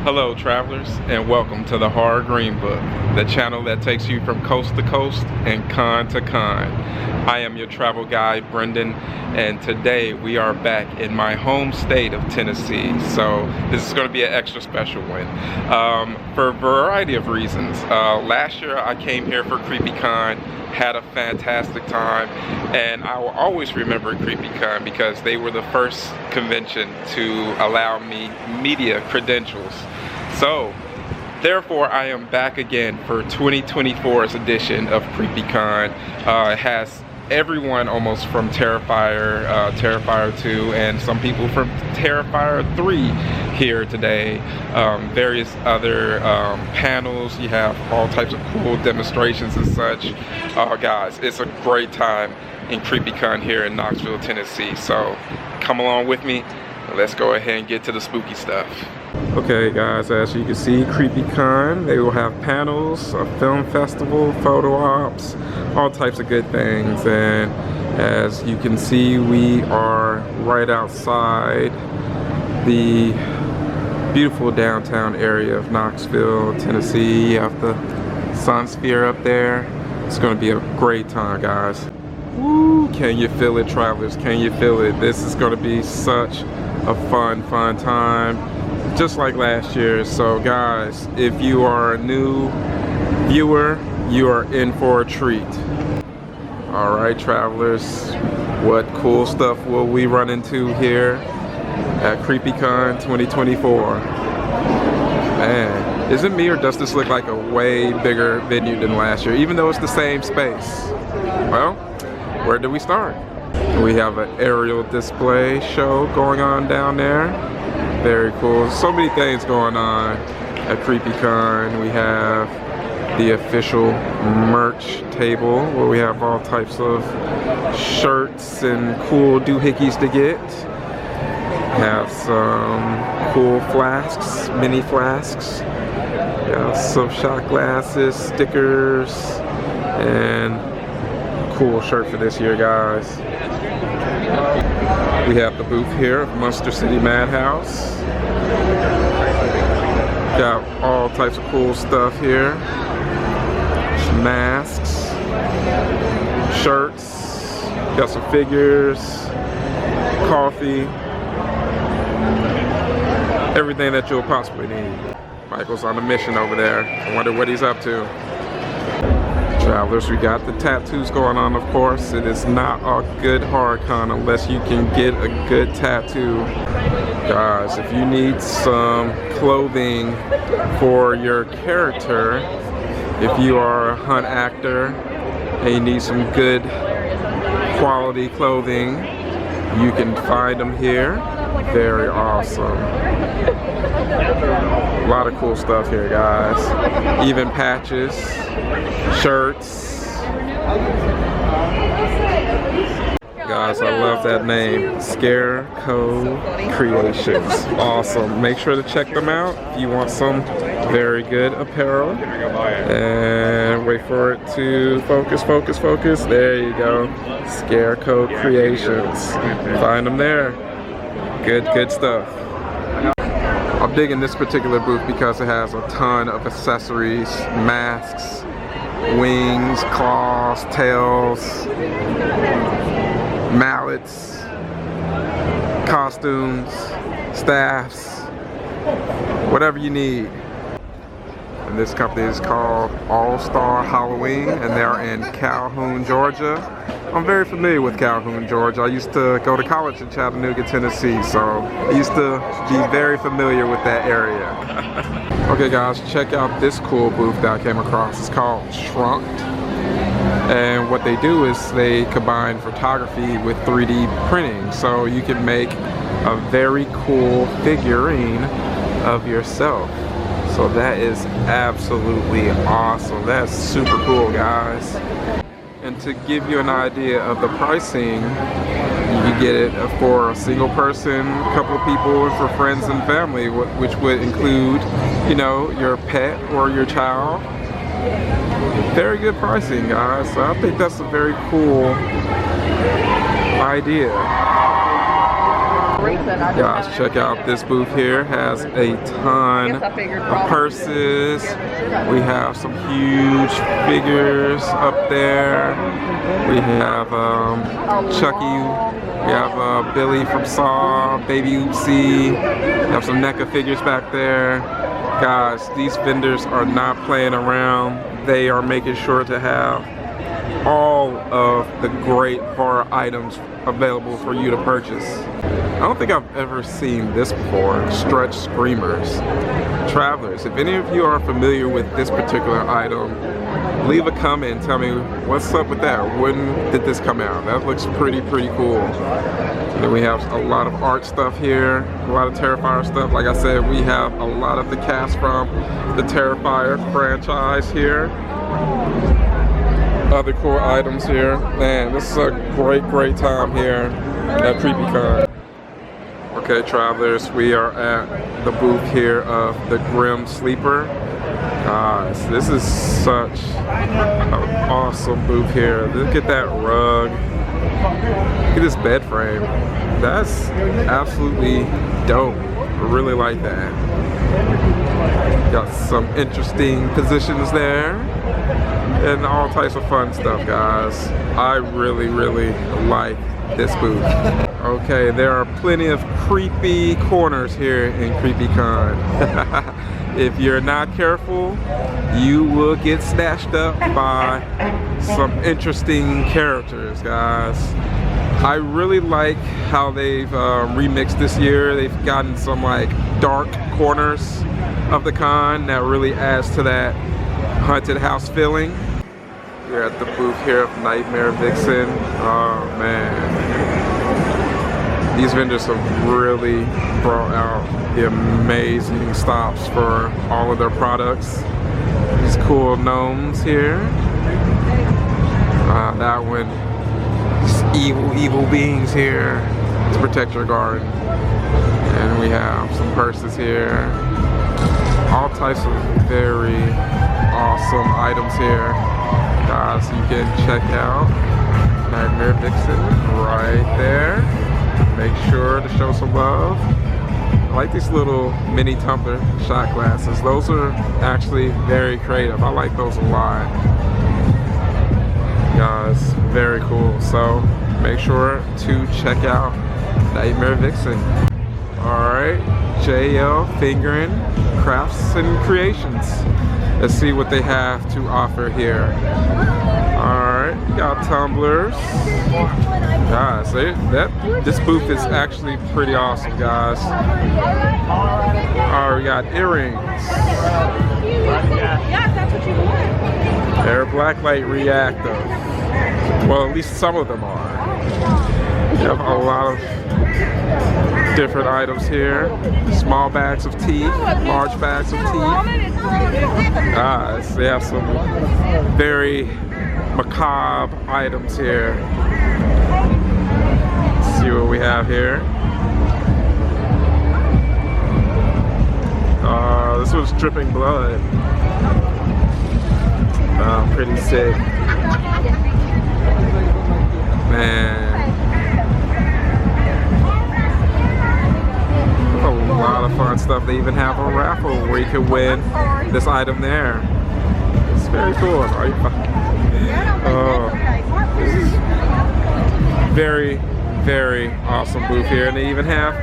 Hello travelers, and welcome to the Horror Green Book, the channel that takes you from coast to coast and con to con. I am your travel guide, Brendan, and today we are back in my home state of Tennessee. So this is going to be an extra special one for a variety of reasons. Last year I came here for CreepyCon, had a fantastic time, and I will always remember CreepyCon because they were the first convention to allow me media credentials. So therefore I am back again for 2024's edition of CreepyCon. It has everyone almost from Terrifier, Terrifier 2, and some people from Terrifier 3 here today. Various other panels. You have all types of cool demonstrations and such. Guys, it's a great time in CreepyCon here in Knoxville, Tennessee. So come along with me. Let's go ahead and get to the spooky stuff. Okay guys, as you can see, CreepyCon, they will have panels, a film festival, photo ops, all types of good things. And as you can see, we are right outside the beautiful downtown area of Knoxville, Tennessee. You have the Sun Sphere up there. It's going to be a great time, guys. Woo! Can you feel it, travelers? Can you feel it? This is going to be such a fun time, just like last year. So guys, if you are a new viewer, you are in for a treat. All right, travelers, what cool stuff will we run into here at CreepyCon 2024? Man, is it me or does this look like a way bigger venue than last year, even though it's the same space? Well, where do we start? We have an aerial display show going on down there. Very cool. So many things going on at CreepyCon. We have the official merch table where we have all types of shirts and cool doohickeys to get. We have some cool flasks, mini flasks. We have some shot glasses, stickers, and cool shirt for this year, guys. We have the booth here of Monster City Madhouse. Got all types of cool stuff here. Some masks, shirts, got some figures, coffee, everything that you'll possibly need. Michael's on a mission over there. I wonder what he's up to. Travelers, we got the tattoos going on, of course. It is not a good horror con unless you can get a good tattoo. Guys, if you need some clothing for your character, if you are a hunt actor and you need some good quality clothing, you can find them here. Very awesome. A lot of cool stuff here, guys. Even patches, shirts. Guys, I love that name, Scarecrow Creations. Awesome. Make sure to check them out if you want some very good apparel. And wait for it to focus. There you go. Scarecrow Creations. Find them there. Good stuff. I'm digging this particular booth because it has a ton of accessories, masks, wings, claws, tails, mallets, costumes, staffs, whatever you need. And this company is called All Star Halloween, and they're in Calhoun, Georgia. I'm very familiar with Calhoun, Georgia. I used to go to college in Chattanooga, Tennessee, so I used to be very familiar with that area. Okay guys, check out this cool booth that I came across. It's called Shrunk. And what they do is they combine photography with 3D printing. So you can make a very cool figurine of yourself. So that is absolutely awesome. That's super cool, guys. And to give you an idea of the pricing, you can get it for a single person, a couple of people, and for friends and family, which would include, you know, your pet or your child. Very good pricing, guys. So I think that's a very cool idea. Guys, check out this booth here. Has a ton of purses. We have some huge figures up there. We have Chucky. We have Billy from Saw, Baby Oopsie. We have some NECA figures back there. Guys, these vendors are not playing around. They are making sure to have all of the great horror items available for you to purchase. I don't think I've ever seen this before, stretch screamers. Travelers, if any of you are familiar with this particular item, leave a comment and tell me what's up with that. When did this come out? That looks pretty cool. And then we have a lot of art stuff here, a lot of Terrifier stuff. Like I said, we have a lot of the cast from the Terrifier franchise here. Other cool items here. Man, this is a great time here at CreepyCon. Okay, travelers, we are at the booth here of the Grim Sleeper. Guys, this is such an awesome booth here. Look at that rug. Look at this bed frame. That's absolutely dope. I really like that. Got some interesting positions there. And all types of fun stuff, guys. I really like this booth. Okay, there are plenty of creepy corners here in CreepyCon. If you're not careful, you will get snatched up by some interesting characters, guys. I really like how they've remixed this year. They've gotten some like dark corners of the con that really adds to that haunted house feeling. We're at the booth here of Nightmare Vixen. Oh man. These vendors have really brought out the amazing stops for all of their products. These cool gnomes here. That one, these evil beings here to protect your garden. And we have some purses here. All types of very awesome items here. Guys, you can check out Nightmare Vixen right there. Make sure to show some love. I like these little mini tumbler shot glasses. Those are actually very creative. I like those a lot. Guys, very cool. So make sure to check out Nightmare Vixen. Alright, JL Fingering Crafts and Creations. Let's see what they have to offer here. Alright, we got tumblers. Guys, this booth is actually pretty awesome, guys. Alright, we got earrings. They're blacklight reactive. Well, at least some of them are. We have a lot of different items here. Small bags of teeth, large bags of teeth. Guys, they have some very macabre items here. Let's see what we have here. This one's dripping blood. Pretty sick. Man. A lot of fun stuff. They even have a raffle where you can win this item there. It's very cool. This is very awesome booth here, and they even have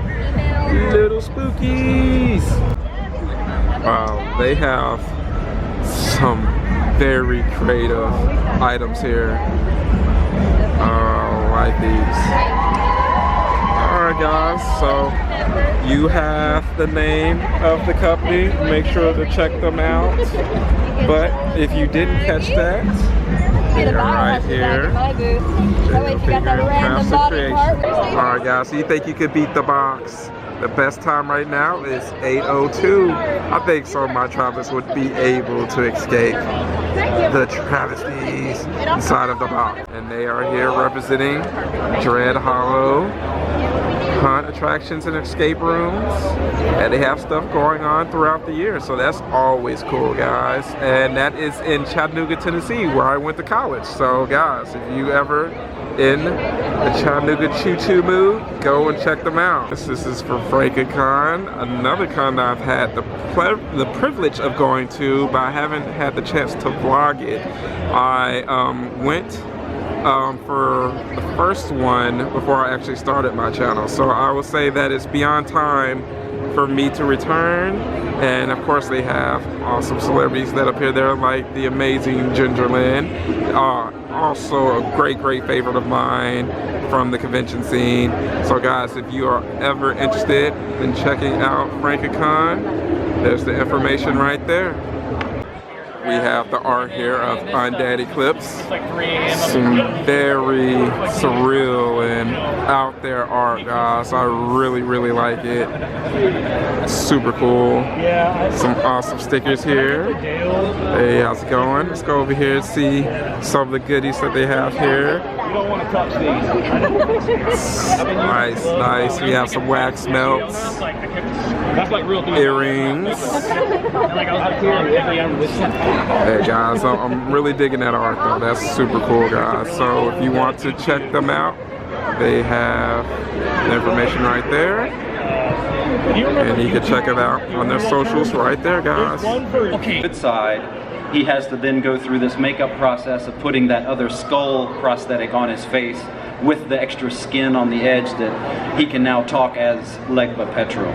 little spookies. Wow, they have some very creative items here. I like these. Alright guys, so you have the name of the company. Make sure to check them out. But if you didn't catch that, they're right here. Alright guys, so you think you could beat the box? The best time right now is 8:02. I think some of my travelers would be able to escape the travesties inside of the box. And they are here representing Dread Hollow haunt attractions and escape rooms, and they have stuff going on throughout the year, so that's always cool, guys. And that is in Chattanooga, Tennessee, where I went to college. So guys, if you ever in the Chattanooga choo-choo mood, go and check them out. This is for FreakyCon, another con that I've had the privilege of going to, but I haven't had the chance to vlog it. I went for the first one before I actually started my channel, so I will say that it's beyond time for me to return. And of course they have awesome celebrities that appear there, like the amazing Ginger Lynn, also a great favorite of mine from the convention scene. So guys, if you are ever interested in checking out FreakyCon, there's the information right there. We have the art here of Undead Eclipse. Some very surreal and out there art, guys. I really like it. Super cool. Some awesome stickers here. Hey, how's it going? Let's go over here and see some of the goodies that they have here. You don't want to touch these. Nice. We have some wax melts. That's like real earrings. Hey guys, I'm really digging that art though. That's super cool, guys. So if you want to check them out, they have the information right there. And you can check it out on their socials right there, guys. Okay. Good side. He has to then go through this makeup process of putting that other skull prosthetic on his face with the extra skin on the edge that he can now talk as Legba Petrol.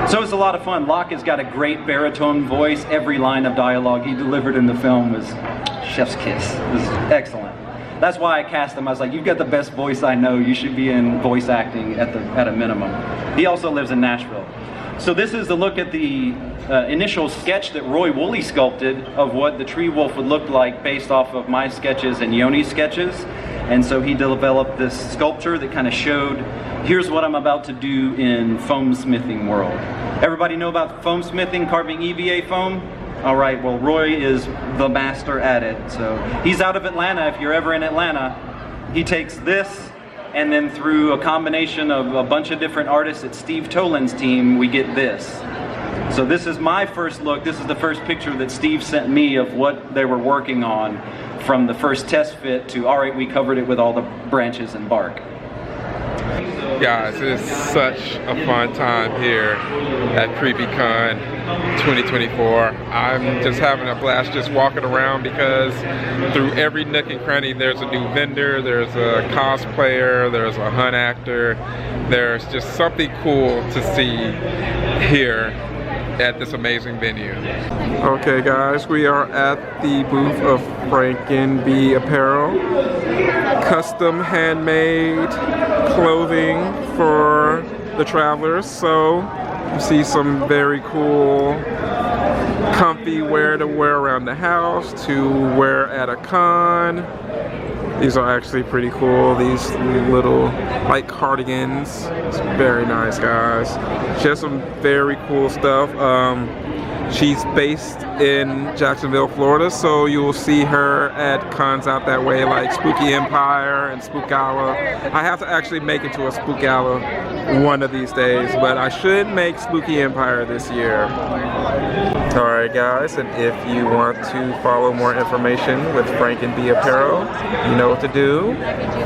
So it's a lot of fun. Locke has got a great baritone voice. Every line of dialogue he delivered in the film was chef's kiss. It was excellent. That's why I cast him. I was like, you've got the best voice I know. You should be in voice acting at a minimum. He also lives in Nashville. So this is the look at the initial sketch that Roy Woolley sculpted of what the tree wolf would look like based off of my sketches and Yoni's sketches. And so he developed this sculpture that kind of showed, here's what I'm about to do in foam smithing world. Everybody know about foam smithing, carving EVA foam? All right, well, Roy is the master at it. So he's out of Atlanta. If you're ever in Atlanta, he takes this, and then through a combination of a bunch of different artists at Steve Toland's team, we get this. So this is my first look. This is the first picture that Steve sent me of what they were working on, from the first test fit to, all right, we covered it with all the branches and bark. Guys, it is such a fun time here at CreepyCon 2024. I'm just having a blast just walking around, because through every nook and cranny there's a new vendor, there's a cosplayer, there's a hunt actor. There's just something cool to see here at this amazing venue. Okay guys, we are at the booth of Franken B Apparel. Custom handmade clothing for the travelers. So you see some very cool comfy wear to wear around the house, to wear at a con. These are actually pretty cool. These little like cardigans. It's very nice, guys. She has some very cool stuff. She's based in Jacksonville, Florida, so you'll see her at cons out that way, like Spooky Empire and Spookala. I have to actually make it to a Spookala one of these days, but I should make Spooky Empire this year. Alright guys, and if you want to follow more information with Franken B Apparel, you know what to do.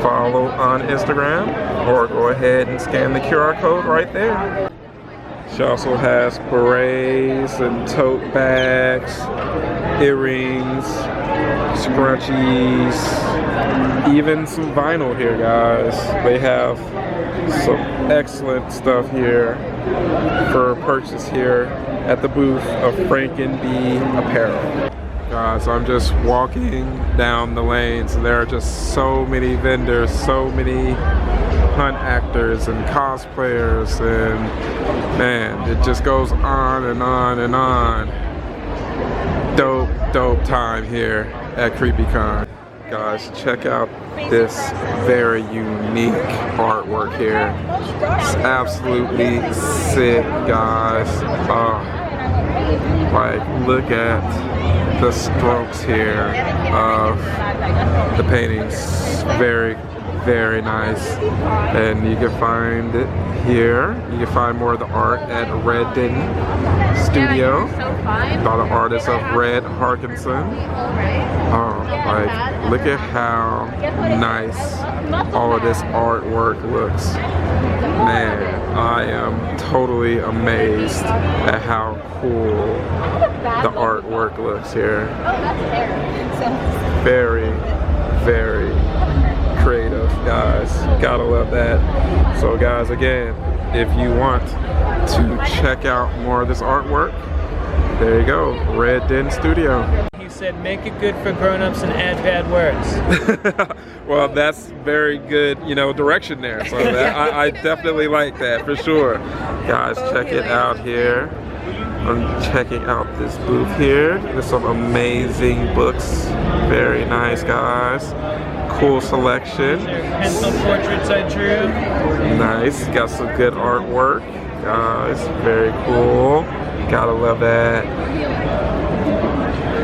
Follow on Instagram, or go ahead and scan the QR code right there. She also has berets and tote bags, earrings, scrunchies, even some vinyl here, guys. They have some excellent stuff here for purchase here at the booth of Franken B Apparel. Guys, I'm just walking down the lanes, and there are just so many vendors, so many hunt actors and cosplayers, and man, it just goes on and on and on. Dope time here at CreepyCon. Guys, check out this very unique artwork here. It's absolutely sick, guys. Like, look at the strokes here of the paintings. Very, very nice. And you can find it here. You can find more of the art at Redden Studio by the artist of Red Harkinson. Oh, like, look at how nice all of this artwork looks. Man, I am totally amazed at how cool the artwork looks here. Very, very creative, guys. Gotta love that. So guys, again, if you want to check out more of this artwork, there you go, Red Den Studio. He said, make it good for grown-ups and add bad words. Well, that's very good, you know, direction there. So that, I definitely like that for sure. Guys, check it out here. I'm checking out this booth here. There's some amazing books. Very nice, guys. Cool selection. Pencil portraits I drew. Nice. Got some good artwork, guys. Very cool. Gotta love that.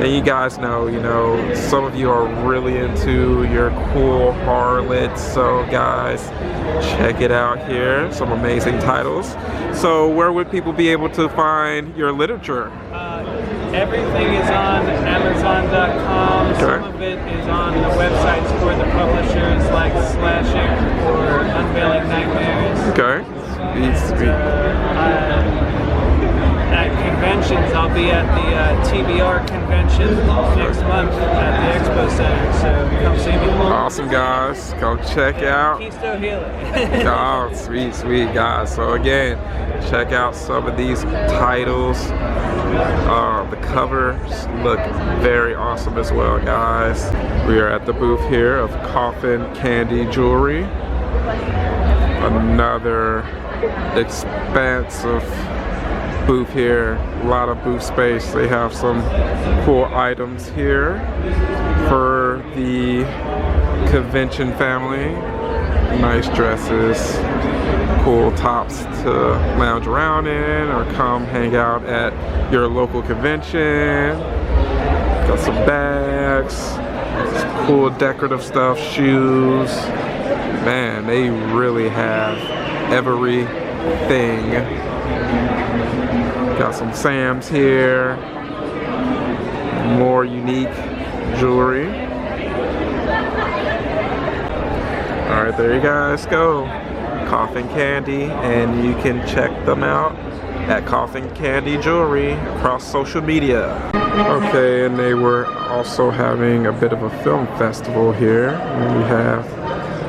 And you guys know, you know, some of you are really into your cool horror lit, so guys, check it out here. Some amazing titles. So where would people be able to find your literature? Everything is on Amazon.com. Okay. Some of it is on the websites for the publishers like Slashing or Unveiling Nightmares. Okay. Sweet. At conventions, I'll be at the TBR convention next month at the Expo Center, so come see me. Awesome, guys. Go check out. Keisto Healer. Oh, sweet, guys. So again, check out some of these titles. The covers look very awesome as well, guys. We are at the booth here of Coffin Candy Jewelry. Another expansive booth here. A lot of booth space. They have some cool items here for the convention family. Nice dresses, cool tops to lounge around in or come hang out at your local convention. Got some bags, some cool decorative stuff, shoes. Man, they really have everything. Got some Sam's here, more unique jewelry. All right, there you guys go. Coffin Candy, and you can check them out at Coffin Candy Jewelry across social media. Okay, and they were also having a bit of a film festival here. And we have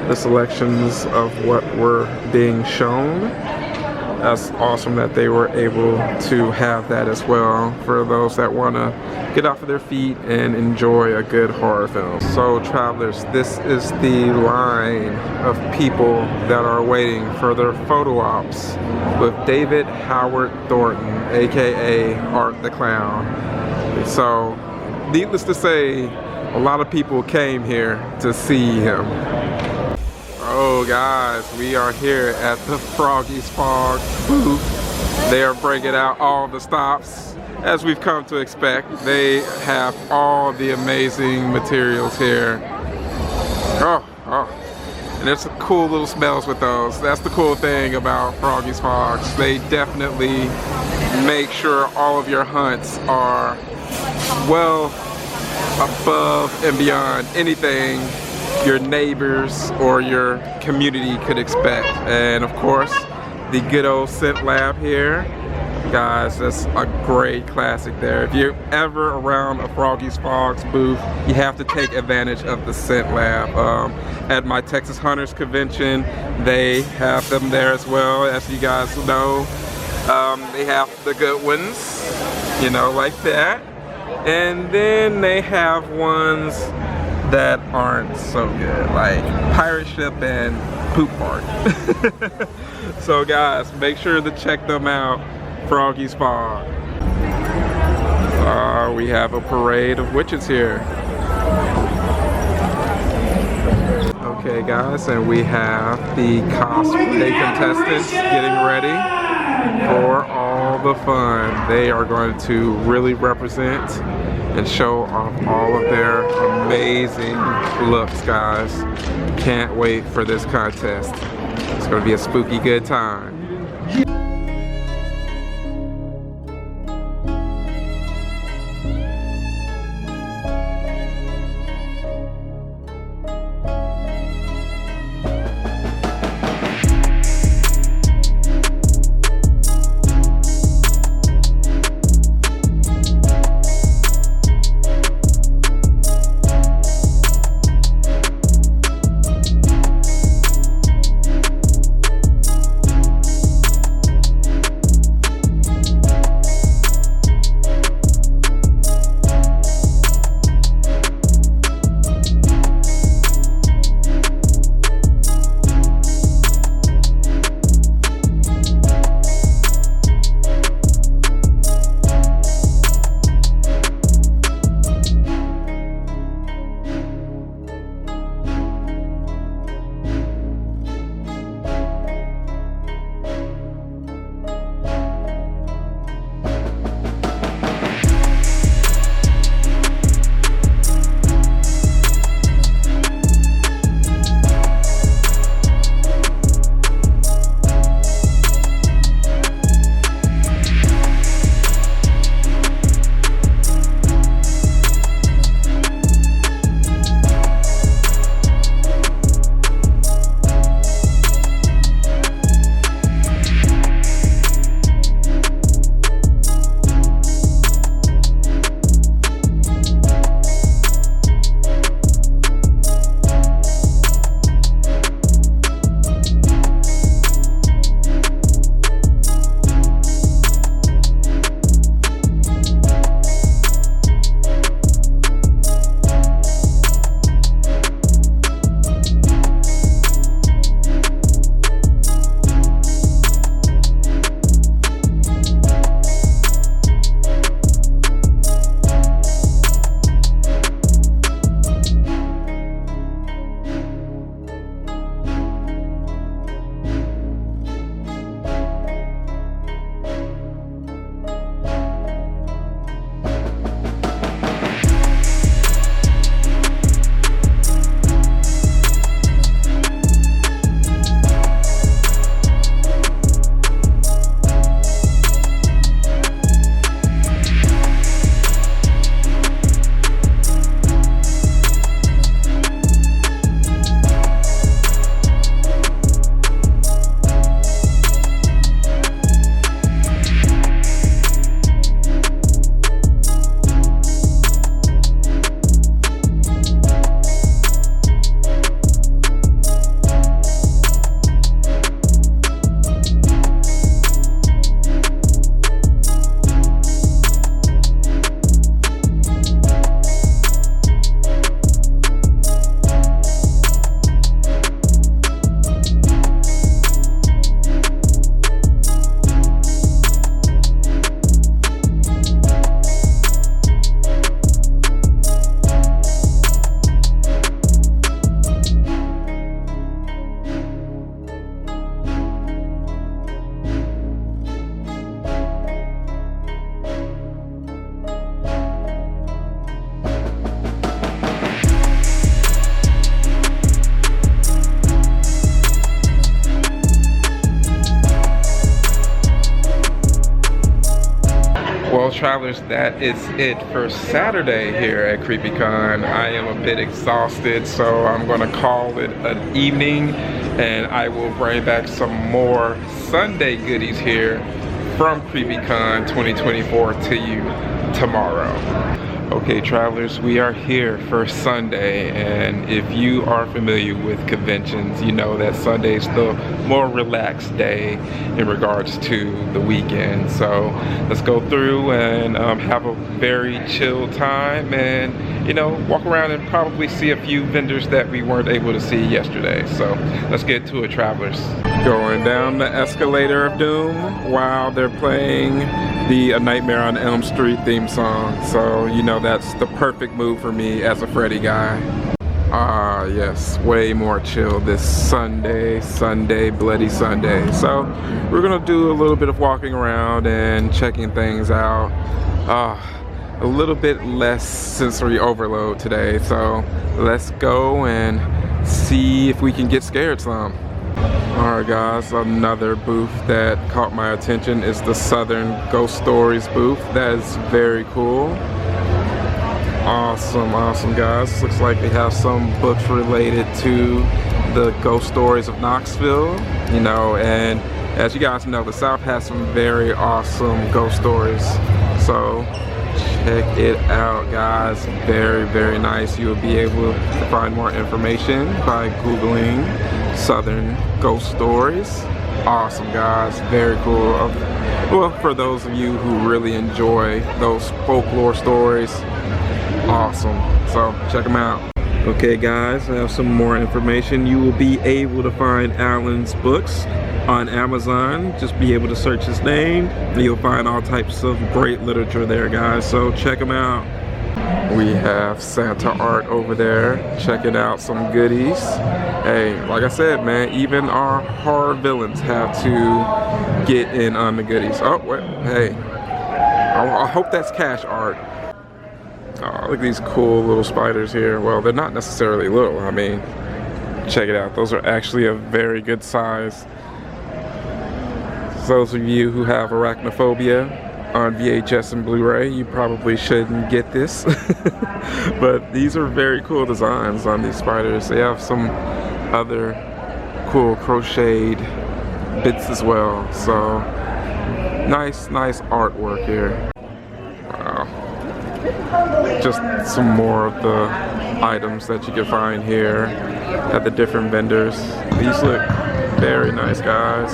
the selections of what were being shown. That's awesome that they were able to have that as well for those that want to get off of their feet and enjoy a good horror film. So travelers, this is the line of people that are waiting for their photo ops with David Howard Thornton, aka Art the Clown. So needless to say, a lot of people came here to see him. Oh guys, we are here at the Froggy's Fog booth. They are breaking out all the stops as we've come to expect. They have all the amazing materials here. Oh, and there's some cool little smells with those. That's the cool thing about Froggy's Fogs. They definitely make sure all of your hunts are well above and beyond anything your neighbors or your community could expect. And of course, the good old scent lab here. Guys, that's a great classic there. If you're ever around a Froggy's Fogs booth, you have to take advantage of the scent lab. At my Texas Hunters convention, they have them there as well, as you guys know. They have the good ones, you know, like that. And then they have ones that aren't so good, like Pirate Ship and Poop Fart. So guys, make sure to check them out, Froggy's Fog. We have a parade of witches here. Okay guys, and we have the cosplay contestants getting ready for all the fun. They are going to really represent and show off all of their amazing looks, guys. Can't wait for this contest. It's gonna be a spooky good time. Travelers, that is it for Saturday here at CreepyCon. I am a bit exhausted, so I'm gonna call it an evening, and I will bring back some more Sunday goodies here from CreepyCon 2024 to you tomorrow. Okay, travelers, we are here for Sunday, and if you are familiar with conventions, you know that Sunday is the more relaxed day in regards to the weekend. So let's go through and have a very chill time, and you know, walk around and probably see a few vendors that we weren't able to see yesterday. So let's get to it, travelers. Going down the escalator of doom while they're playing the A Nightmare on Elm Street theme song. So you know that's the perfect move for me as a Freddy guy. Ah, yes, way more chill this Sunday, Bloody Sunday. So we're gonna do a little bit of walking around and checking things out. A little bit less sensory overload today, so let's go and see if we can get scared some. Alright guys, another booth that caught my attention is the Southern Ghost Stories booth. That is very cool. Awesome guys. Looks like they have some books related to the ghost stories of Knoxville, you know, and as you guys know, the South has some very awesome ghost stories. So check it out guys, very nice. You will be able to find more information by Googling Southern Ghost Stories. Awesome guys, very cool. Well, for those of you who really enjoy those folklore stories, awesome. So check them out. Okay guys, I have some more information. You will be able to find Alan's books on Amazon. Just be able to search his name and you'll find all types of great literature there guys, so check them out. We have Santa art over there, checking out some goodies. Hey, like I said man, even our horror villains have to get in on the goodies. Oh wait, hey, I hope that's cash art. Oh, look at these cool little spiders here. Well, they're not necessarily little. I mean, check it out. Those are actually a very good size. Those of you who have arachnophobia on VHS and Blu-ray, you probably shouldn't get this. But these are very cool designs on these spiders. They have some other cool crocheted bits as well. So, nice artwork here. Wow. Just some more of the items that you can find here at the different vendors. These look very nice guys.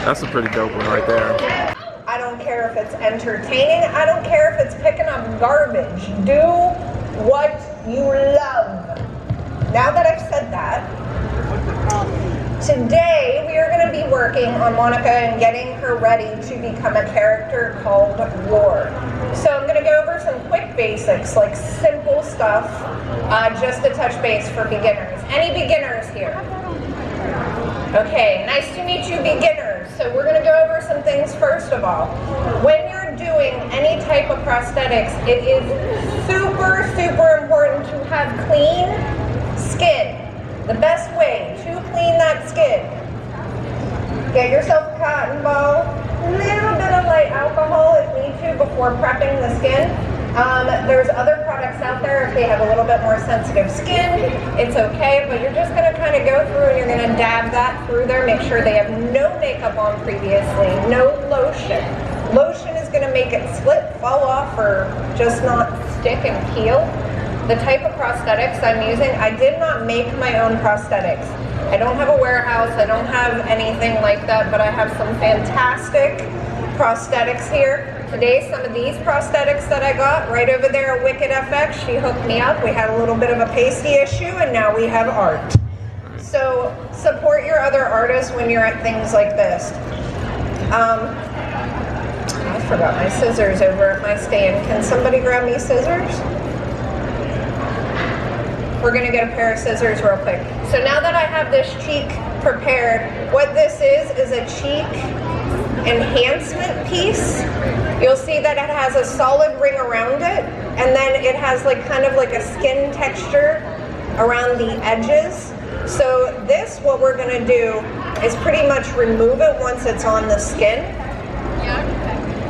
That's a pretty dope one right there. I don't care if it's entertaining. I don't care if it's picking up garbage. Do what you love. Now that I've said that, today we are going to be working on Monica and getting her ready to become a character called Ward. So I'm going to go over some quick basics, like simple stuff, just to touch base for beginners. Any beginners here? Okay, nice to meet you beginners. So we're going to go over some things first of all. When you're doing any type of prosthetics, it is super important to have clean skin. The best way to clean that skin, get yourself a cotton ball, a little bit of light alcohol if need to before prepping the skin. There's other products out there if they have a little bit more sensitive skin, it's okay, but you're just going to kind of go through and you're going to dab that through there, make sure they have no makeup on previously, no lotion. Lotion is going to make it slip, fall off, or just not stick and peel. The type of prosthetics I'm using, I did not make my own prosthetics. I don't have a warehouse, I don't have anything like that, but I have some fantastic prosthetics here. Today, some of these prosthetics that I got, right over there, Wicked FX, she hooked me up. We had a little bit of a pasty issue, and now we have art. So, support your other artists when you're at things like this. I forgot my scissors over at my stand. Can somebody grab me scissors? We're gonna get a pair of scissors real quick. So now that I have this cheek prepared, what this is a cheek enhancement piece. You'll see that it has a solid ring around it, and then it has like kind of like a skin texture around the edges. So this, what we're gonna do is pretty much remove it once it's on the skin.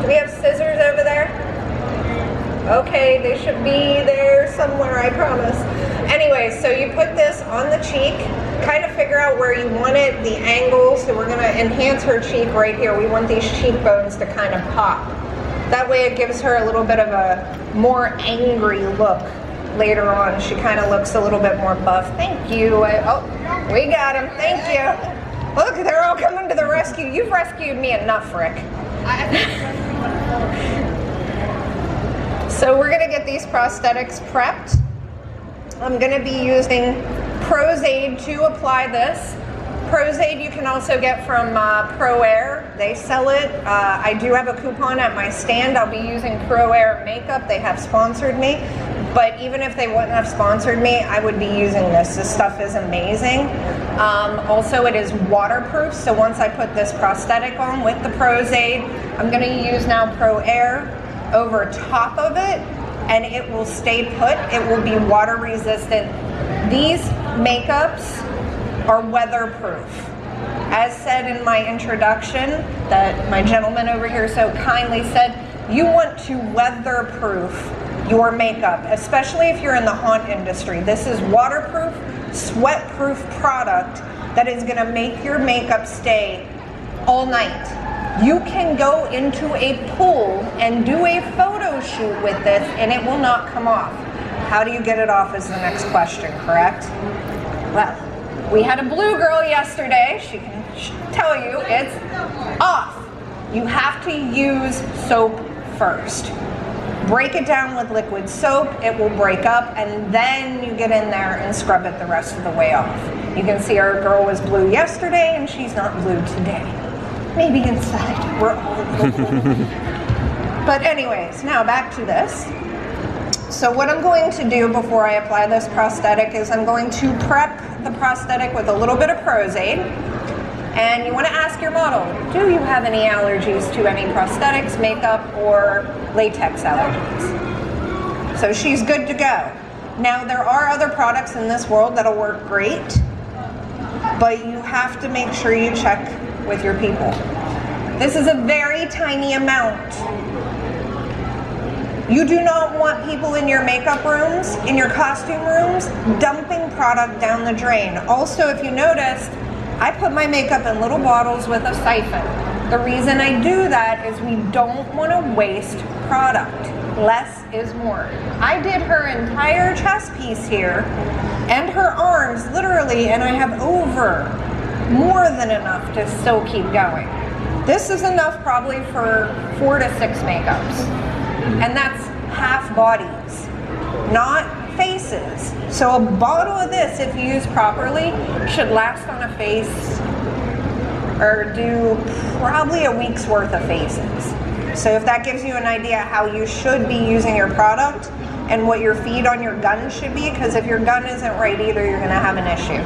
Do we have scissors over there? Okay, they should be there somewhere, I promise. Anyway, so you put this on the cheek, kind of figure out where you want it, the angle. So we're gonna enhance her cheek right here. We want these cheekbones to kind of pop. That way it gives her a little bit of a more angry look later on. She kind of looks a little bit more buff. Thank you. Oh, we got him. Thank you. Look, they're all coming to the rescue. You've rescued me enough, Rick. So we're gonna get these prosthetics prepped. I'm gonna be using Prozaid to apply this. Prozaid you can also get from Pro Air. They sell it. I do have a coupon at my stand. I'll be using Pro Air makeup. They have sponsored me. But even if they wouldn't have sponsored me, I would be using this. This stuff is amazing. Also, it is waterproof, so once I put this prosthetic on with the Prozaid, I'm going to use now Pro Air over top of it, and it will stay put. It will be water resistant. These makeups are weatherproof. As said in my introduction, that my gentleman over here so kindly said, you want to weatherproof your makeup, especially if you're in the haunt industry. This is waterproof, sweat-proof product that is gonna make your makeup stay all night. You can go into a pool and do a photo shoot with this and it will not come off. How do you get it off is the next question, correct? Well, we had a blue girl yesterday. She can tell you it's off. You have to use soap first. Break it down with liquid soap, it will break up, and then you get in there and scrub it the rest of the way off. You can see our girl was blue yesterday and she's not blue today. Maybe inside, we're all blue. But anyways, now back to this. So what I'm going to do before I apply this prosthetic is I'm going to prep the prosthetic with a little bit of Prozaid. And you want to ask your model, do you have any allergies to any prosthetics, makeup, or latex allergies? So she's good to go. Now there are other products in this world that'll work great, but you have to make sure you check with your people. This is a very tiny amount. You do not want people in your makeup rooms, in your costume rooms, dumping product down the drain. Also, if you noticed, I put my makeup in little bottles with a siphon. The reason I do that is we don't want to waste product. Less is more. I did her entire chest piece here and her arms literally, and I have more than enough to still keep going. This is enough probably for 4 to 6 makeups. And that's half bodies, not faces. So a bottle of this, if you use properly, should last on a face or do probably a week's worth of faces. So if that gives you an idea how you should be using your product and what your feed on your gun should be, because if your gun isn't right either, you're gonna have an issue.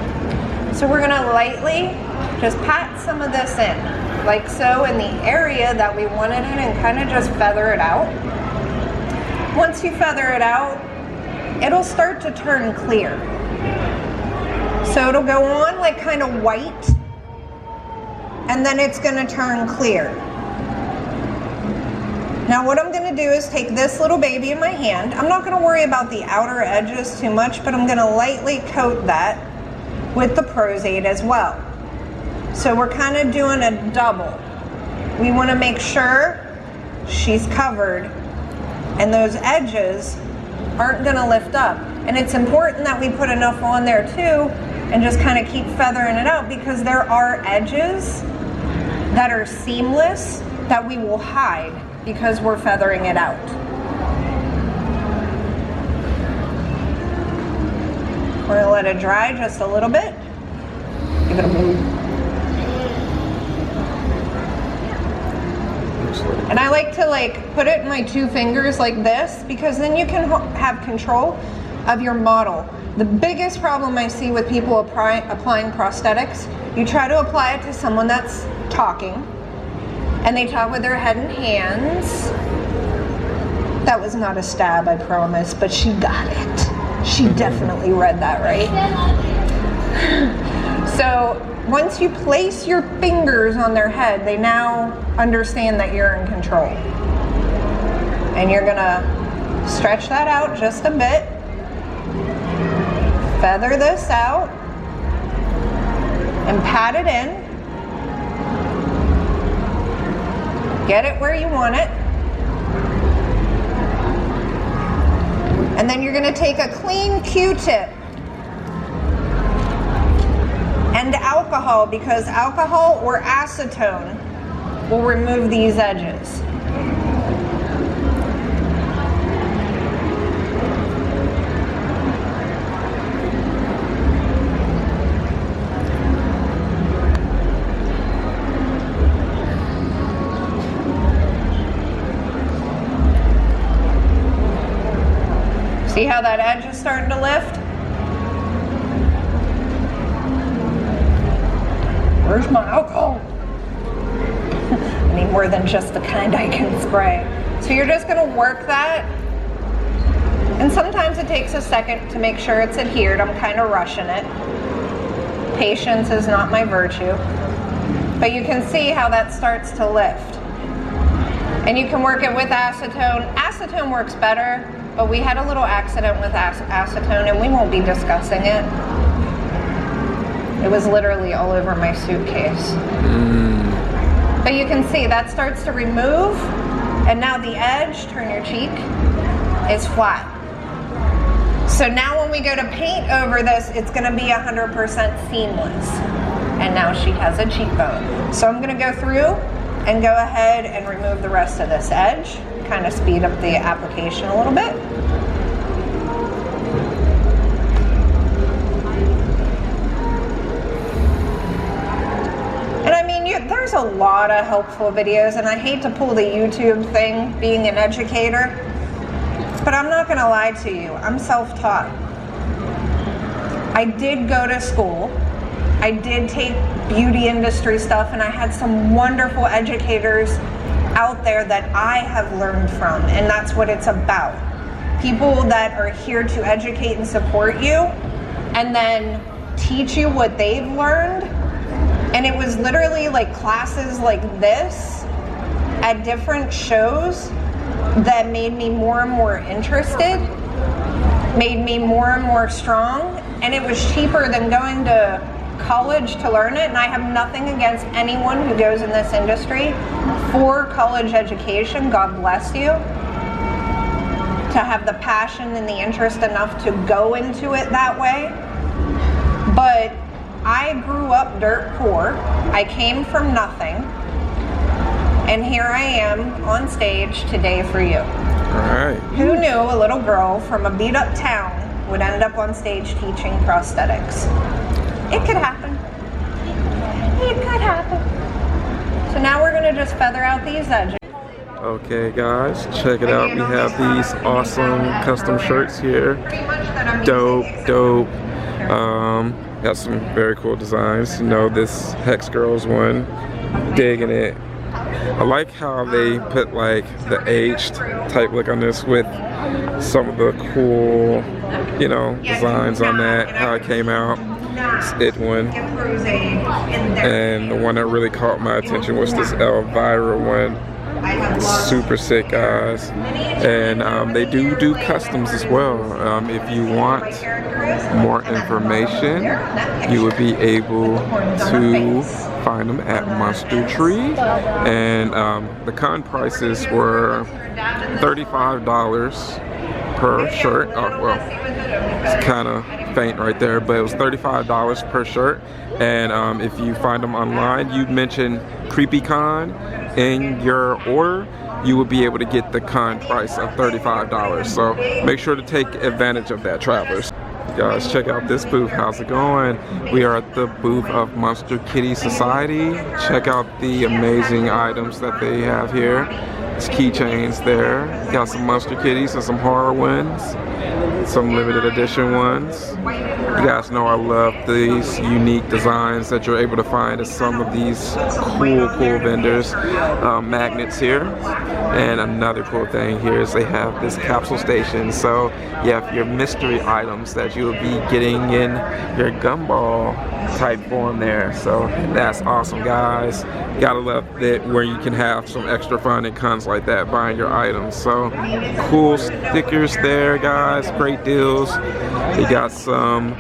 So we're gonna lightly just pat some of this in, like so, in the area that we want it in, and kind of just feather it out. Once you feather it out, it'll start to turn clear. So it'll go on like kind of white, and then it's gonna turn clear. Now what I'm gonna do is take this little baby in my hand. I'm not gonna worry about the outer edges too much, but I'm gonna lightly coat that with the Prozaid as well. So we're kind of doing a double. We wanna make sure she's covered and those edges aren't gonna lift up. And it's important that we put enough on there too and just kind of keep feathering it out, because there are edges that are seamless that we will hide because we're feathering it out. We're gonna let it dry just a little bit. Give it a move. And I like to put it in my 2 fingers like this, because then you can have control of your model. The biggest problem I see with people applying prosthetics, you try to apply it to someone that's talking, and they talk with their head and hands. That was not a stab, I promise, but she got it. She definitely read that, right? So once you place your fingers on their head, they now understand that you're in control. And you're gonna stretch that out just a bit. Feather this out and pat it in. Get it where you want it. And then you're gonna take a clean Q-tip and alcohol, because alcohol or acetone will remove these edges. See how that edge is starting to lift? Where's my alcohol? I need more than just the kind I can spray. So you're just gonna work that. And sometimes it takes a second to make sure it's adhered. I'm kind of rushing it. Patience is not my virtue. But you can see how that starts to lift. And you can work it with acetone. Acetone works better, but we had a little accident with acetone and we won't be discussing it. It was literally all over my suitcase. But you can see that starts to remove, and now the edge, turn your cheek, is flat. So now when we go to paint over this, it's gonna be 100% seamless. And now she has a cheekbone. So I'm gonna go through and go ahead and remove the rest of this edge, kind of speed up the application a little bit. And I mean, there's a lot of helpful videos, and I hate to pull the YouTube thing, being an educator, but I'm not gonna lie to you, I'm self-taught. I did go to school. I did take beauty industry stuff, and I had some wonderful educators out there that I have learned from, and that's what it's about. People that are here to educate and support you, and then teach you what they've learned. And it was literally like classes like this at different shows that made me more and more interested, made me more and more strong, and it was cheaper than going to college to learn it. And I have nothing against anyone who goes in this industry for college education. God bless you. To have the passion and the interest enough to go into it that way. But I grew up dirt poor. I came from nothing. And here I am on stage today for you. All right. Who knew a little girl from a beat up town would end up on stage teaching prosthetics? It could happen. It could happen. So now we're gonna just feather out these edges. Okay guys, check it out. We have these awesome custom shirts here. Dope. Got some very cool designs. You know, this Hex Girls one, digging it. I like how they put like the aged type look on this with some of the cool, you know, designs on that, how it came out. It one. And the one that really caught my attention was this Elvira one. Super sick, guys. And they do customs as well. If you want more information, you would be able to find them at Monster Tree. And the con prices were $35 per shirt. Oh, well, it's kind of faint right there, but it was $35 per shirt. And if you find them online, you mention CreepyCon in your order, you will be able to get the con price of $35. So make sure to take advantage of that, travelers. You guys, check out this booth. How's it going? We are at the booth of Monster Kitty Society. Check out the amazing items that they have here. There's keychains there. Got some Monster Kitties and some horror ones. Some limited edition ones. You guys know I love these unique designs that you're able to find at some of these cool vendors. Magnets here. And another cool thing here is they have this capsule station. So you have your mystery items that you'll be getting in your gumball type form there. So that's awesome, guys. Gotta love it where you can have some extra fun at cons like that buying your items. So cool stickers there, guys. Great deals. You got some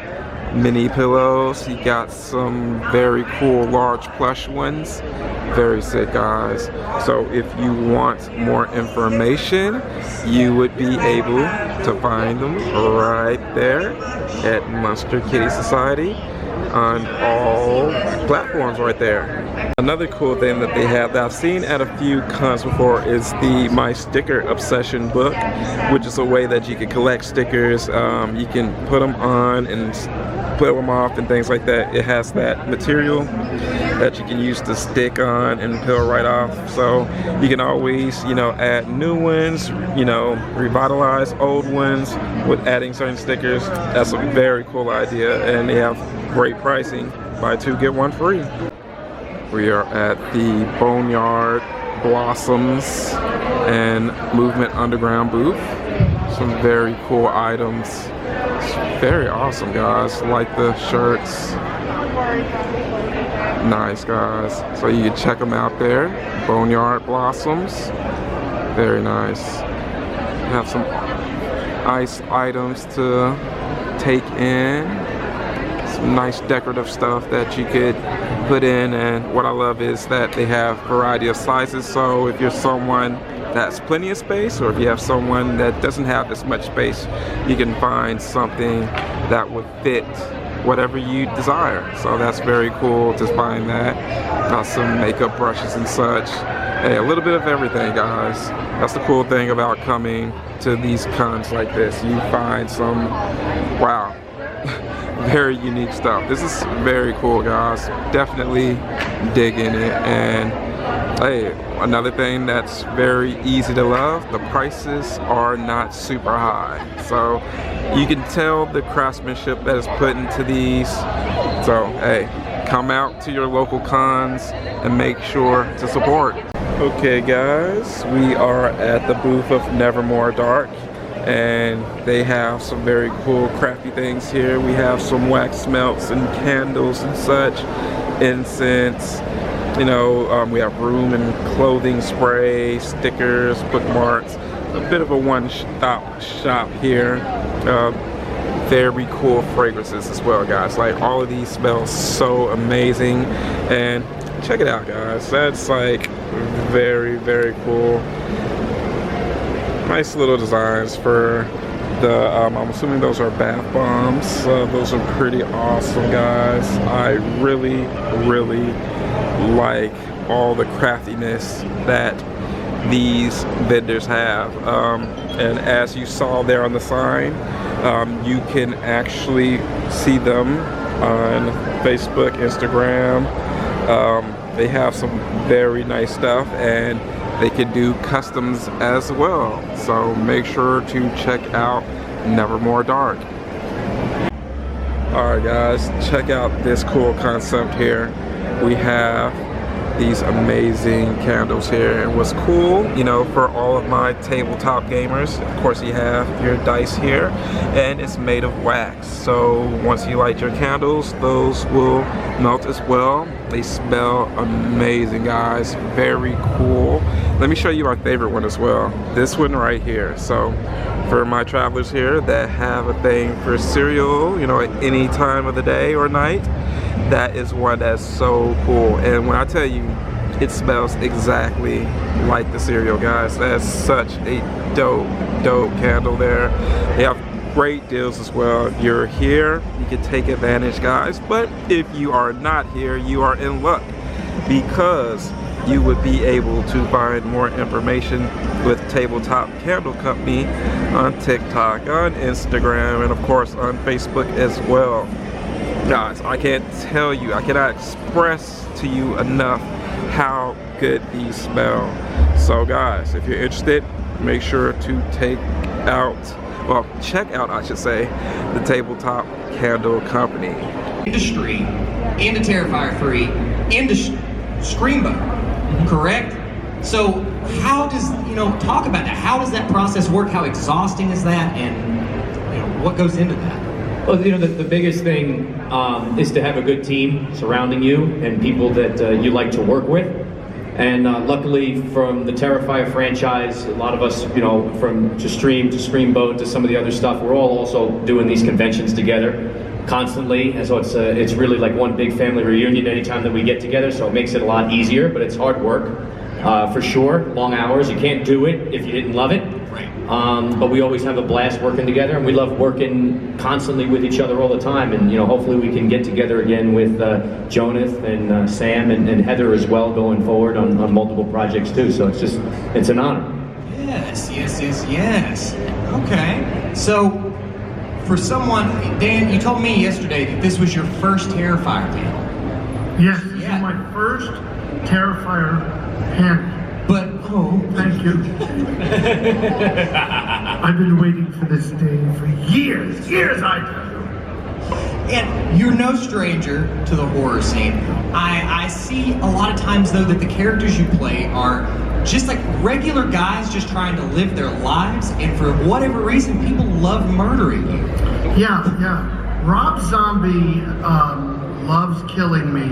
mini pillows. You got some very cool large plush ones. Very sick, guys. So if you want more information, you would be able to find them right there at Monster Kitty Society on all platforms right there. Another cool thing that they have that I've seen at a few cons before is the My Sticker Obsession book, which is a way that you can collect stickers. You can put them on and put them off and things like that. It has that material, that you can use to stick on and peel right off. So you can always, you know, add new ones, you know, revitalize old ones with adding certain stickers. That's a very cool idea, and they have great pricing. Buy 2 get 1 free. We are at the Boneyard Blossoms and Movement Underground booth. Some very cool items. It's very awesome, guys. Like the shirts. Nice, guys. So you can check them out there. Boneyard Blossoms. Very nice. Have some nice items to take in. Some nice decorative stuff that you could put in, and what I love is that they have a variety of sizes. So if you're someone that has plenty of space, or if you have someone that doesn't have as much space, you can find something that would fit whatever you desire. So that's very cool to find that. Got some makeup brushes and such. Hey, a little bit of everything, guys. That's the cool thing about coming to these cons like this. You find some, wow, very unique stuff. This is very cool, guys. Definitely digging it. And hey, another thing that's very easy to love, the prices are not super high. So you can tell the craftsmanship that is put into these. So hey, come out to your local cons and make sure to support. Okay guys, we are at the booth of Nevermore Dark, and they have some very cool crafty things here. We have some wax melts and candles and such, incense, you know, we have room and clothing spray, stickers, bookmarks, a bit of a one-stop shop here. Very cool fragrances as well, guys. Like, all of these smell so amazing, and check it out, guys. That's like very, very cool. Nice little designs for the, I'm assuming those are bath bombs. Those are pretty awesome, guys. I really, really like all the craftiness that these vendors have. And as you saw there on the sign, you can actually see them on Facebook, Instagram. They have some very nice stuff, and they can do customs as well. So make sure to check out Nevermore Dark. Alright guys, check out this cool concept here. We have these amazing candles here, and what's cool, you know, for all of my tabletop gamers, of course you have your dice here, and it's made of wax. So once you light your candles, those will melt as well. They smell amazing, guys. Very cool. Let me show you my favorite one as well. This one right here. So for my travelers here that have a thing for cereal, you know, at any time of the day or night, that is one that's so cool. And when I tell you, it smells exactly like the cereal, guys. That's such a dope candle there. They have great deals as well. If you're here, you can take advantage, guys. But if you are not here, you are in luck, because you would be able to find more information with Tabletop Candle Company on TikTok, on Instagram, and of course on Facebook as well. Guys, I can't tell you, I cannot express to you enough how good these smell. So guys, if you're interested, make sure to check out, I should say, the Tabletop Candle Company. Industry, into Terrifier 3, into Screamboat, correct? So how does, you know, talk about that. How does that process work? How exhausting is that? And, you know, what goes into that? Well, you know, the biggest thing is to have a good team surrounding you and people that you like to work with. And luckily, from the Terrifier franchise, a lot of us, you know, from to Screamboat to some of the other stuff, we're all also doing these conventions together constantly, and so it's really like one big family reunion anytime that we get together. So it makes it a lot easier, but it's hard work for sure. Long hours. You can't do it if you didn't love it. Right. But we always have a blast working together, and we love working constantly with each other all the time. And you know, hopefully we can get together again with Jonath and Sam and Heather as well going forward on multiple projects too. So it's an honor. Yes. Okay. So for someone, Dan, you told me yesterday that this was your first Terrifier panel. Yes, this Yeah. is my first Terrifier panel. But, Thank you. I've been waiting for this day for years, I tell you. and you're no stranger to the horror scene. I see a lot of times, though, that the characters you play are just like regular guys just trying to live their lives, and for whatever reason, people love murdering you. Yeah. Rob Zombie loves killing me.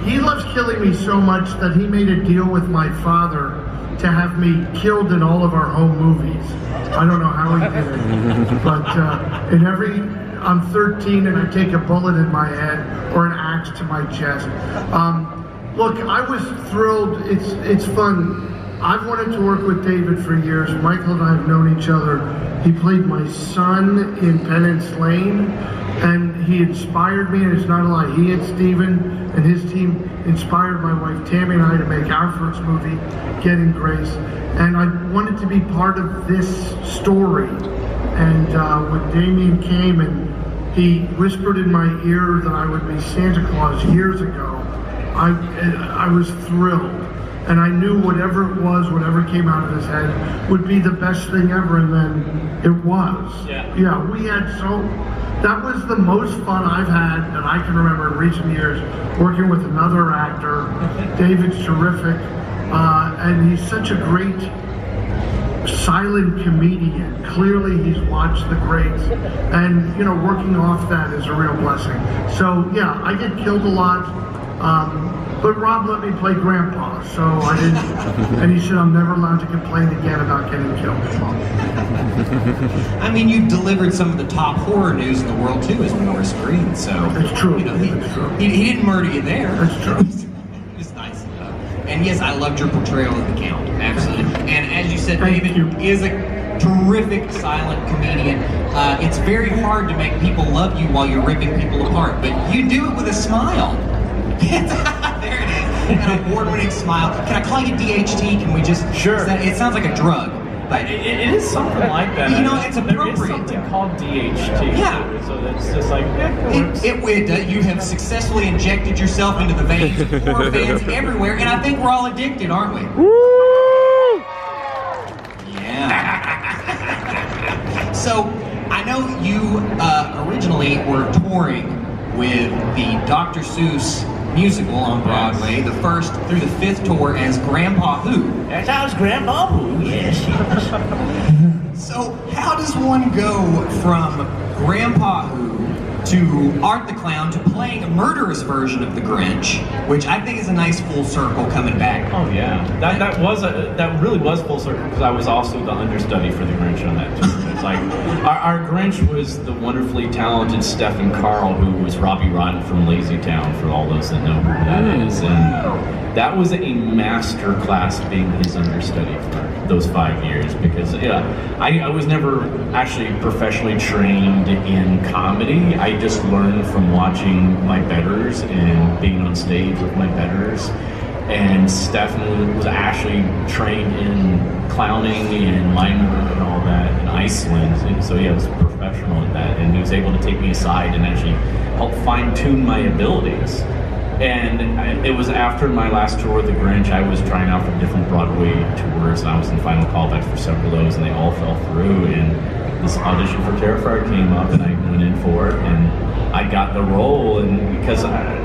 He loves killing me so much that he made a deal with my father to have me killed in all of our home movies. I don't know how he did it, but I'm 13 and I take a bullet in my head or an axe to my chest. Look, I was thrilled. It's fun. I've wanted to work with David for years. Michael and I have known each other. He played my son in Penance Lane, and he inspired me, and it's not a lie. He and Steven and his team inspired my wife Tammy and I to make our first movie, Getting Grace. And I wanted to be part of this story. And when Damien came and he whispered in my ear that I would be Santa Claus years ago, I was thrilled. And I knew whatever it was, whatever came out of his head, would be the best thing ever, and then it was. Yeah, we had that was the most fun I've had that I can remember in recent years, working with another actor. David's terrific, and he's such a great silent comedian. Clearly he's watched the greats, and working off that is a real blessing. So yeah, I get killed a lot. But Rob let me play Grandpa, so I didn't, and he said I'm never allowed to complain again about getting killed. I mean, you've delivered some of the top horror news in the world too as Morris Green, so That's true. He didn't murder you there. That's true. It was nice enough. And yes, I loved your portrayal of the Count, absolutely. And as you said, Thank David you. is a terrific silent comedian. It's very hard to make people love you while you're ripping people apart, but you do it with a smile. There it is. An award-winning smile. Can I call you DHT? Can we just... Sure. It sounds like a drug. But It is something like that. It's There appropriate. is something called DHT. Yeah. So that's just like, it works. You have successfully injected yourself into the veins of horror fans everywhere, and I think we're all addicted, aren't we? Woo! Yeah. So, I know you originally were touring with the Dr. Seuss musical on Broadway, the first through the fifth tour as Grandpa Who. That sounds Grandpa Who, yes. So how does one go from Grandpa Who to Art the Clown to playing a murderous version of the Grinch, which I think is a nice full circle coming back. Oh yeah, that really was full circle because I was also the understudy for the Grinch on that too. It's like our Grinch was the wonderfully talented Stephen Carl, who was Robbie Rotten from Lazy Town, for all those that know who that is, and that was a master class being his understudy for those 5 years because I was never actually professionally trained in comedy. I just learned from watching my betters and being on stage with my betters. And Stefan was actually trained in clowning and mime and all that in Iceland. And so he was professional at that, and he was able to take me aside and actually help fine-tune my abilities. And it was after my last tour with the Grinch, I was trying out for different Broadway tours, and I was in final callbacks for several of those, and they all fell through. And this audition for Terrifier came up, and I went in for it, and I got the role. And because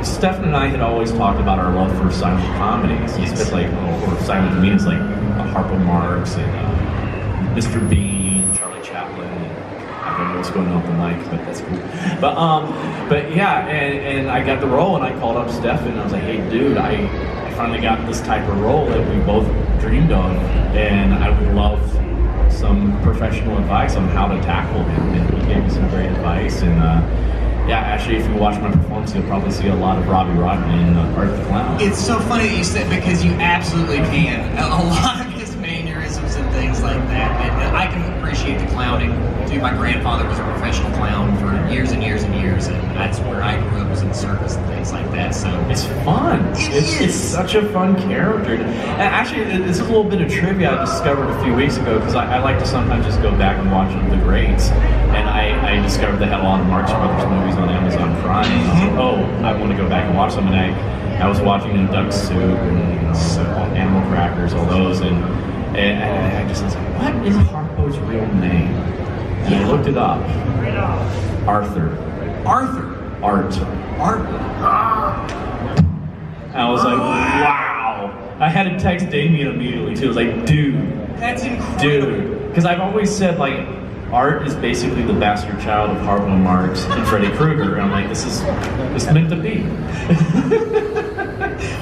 Stefan and I had always talked about our love for silent comedies, especially or silent comedians like Harpo Marx and Mr. Bean, Charlie Chaplin. I don't know what's going on with the mic, but that's cool. But yeah, and I got the role, and I called up Stefan, and I was like, hey dude, I finally got this type of role that we both dreamed of, and I would love some professional advice on how to tackle him. And he gave me some great advice, and actually, if you watch my performance, you'll probably see a lot of Robbie Rotten in Art the Clown. It's so funny that you said, because you absolutely can. A lot of his mannerisms and things like that, and I can appreciate appreciate the clowning. Dude, my grandfather was a professional clown for years and years and years, and that's where I grew up, was in the circus and things like that. So It's fun. It's such a fun character. And actually, this is a little bit of trivia I discovered a few weeks ago, because I like to sometimes just go back and watch the greats. And I discovered they had a lot of Marx Brothers movies on Amazon Prime. And I was like, oh, I want to go back and watch them. And I was watching Duck Soup and Animal Crackers, all those, and I just was like, what is Harpo's real name? And I looked it up. Arthur. Art. I was like, wow. I had to text Damien immediately too. I was like, dude. that's incredible. Dude. Because I've always said, like, Art is basically the bastard child of Harpo Marx and Freddy Krueger. And I'm like, this is meant to be.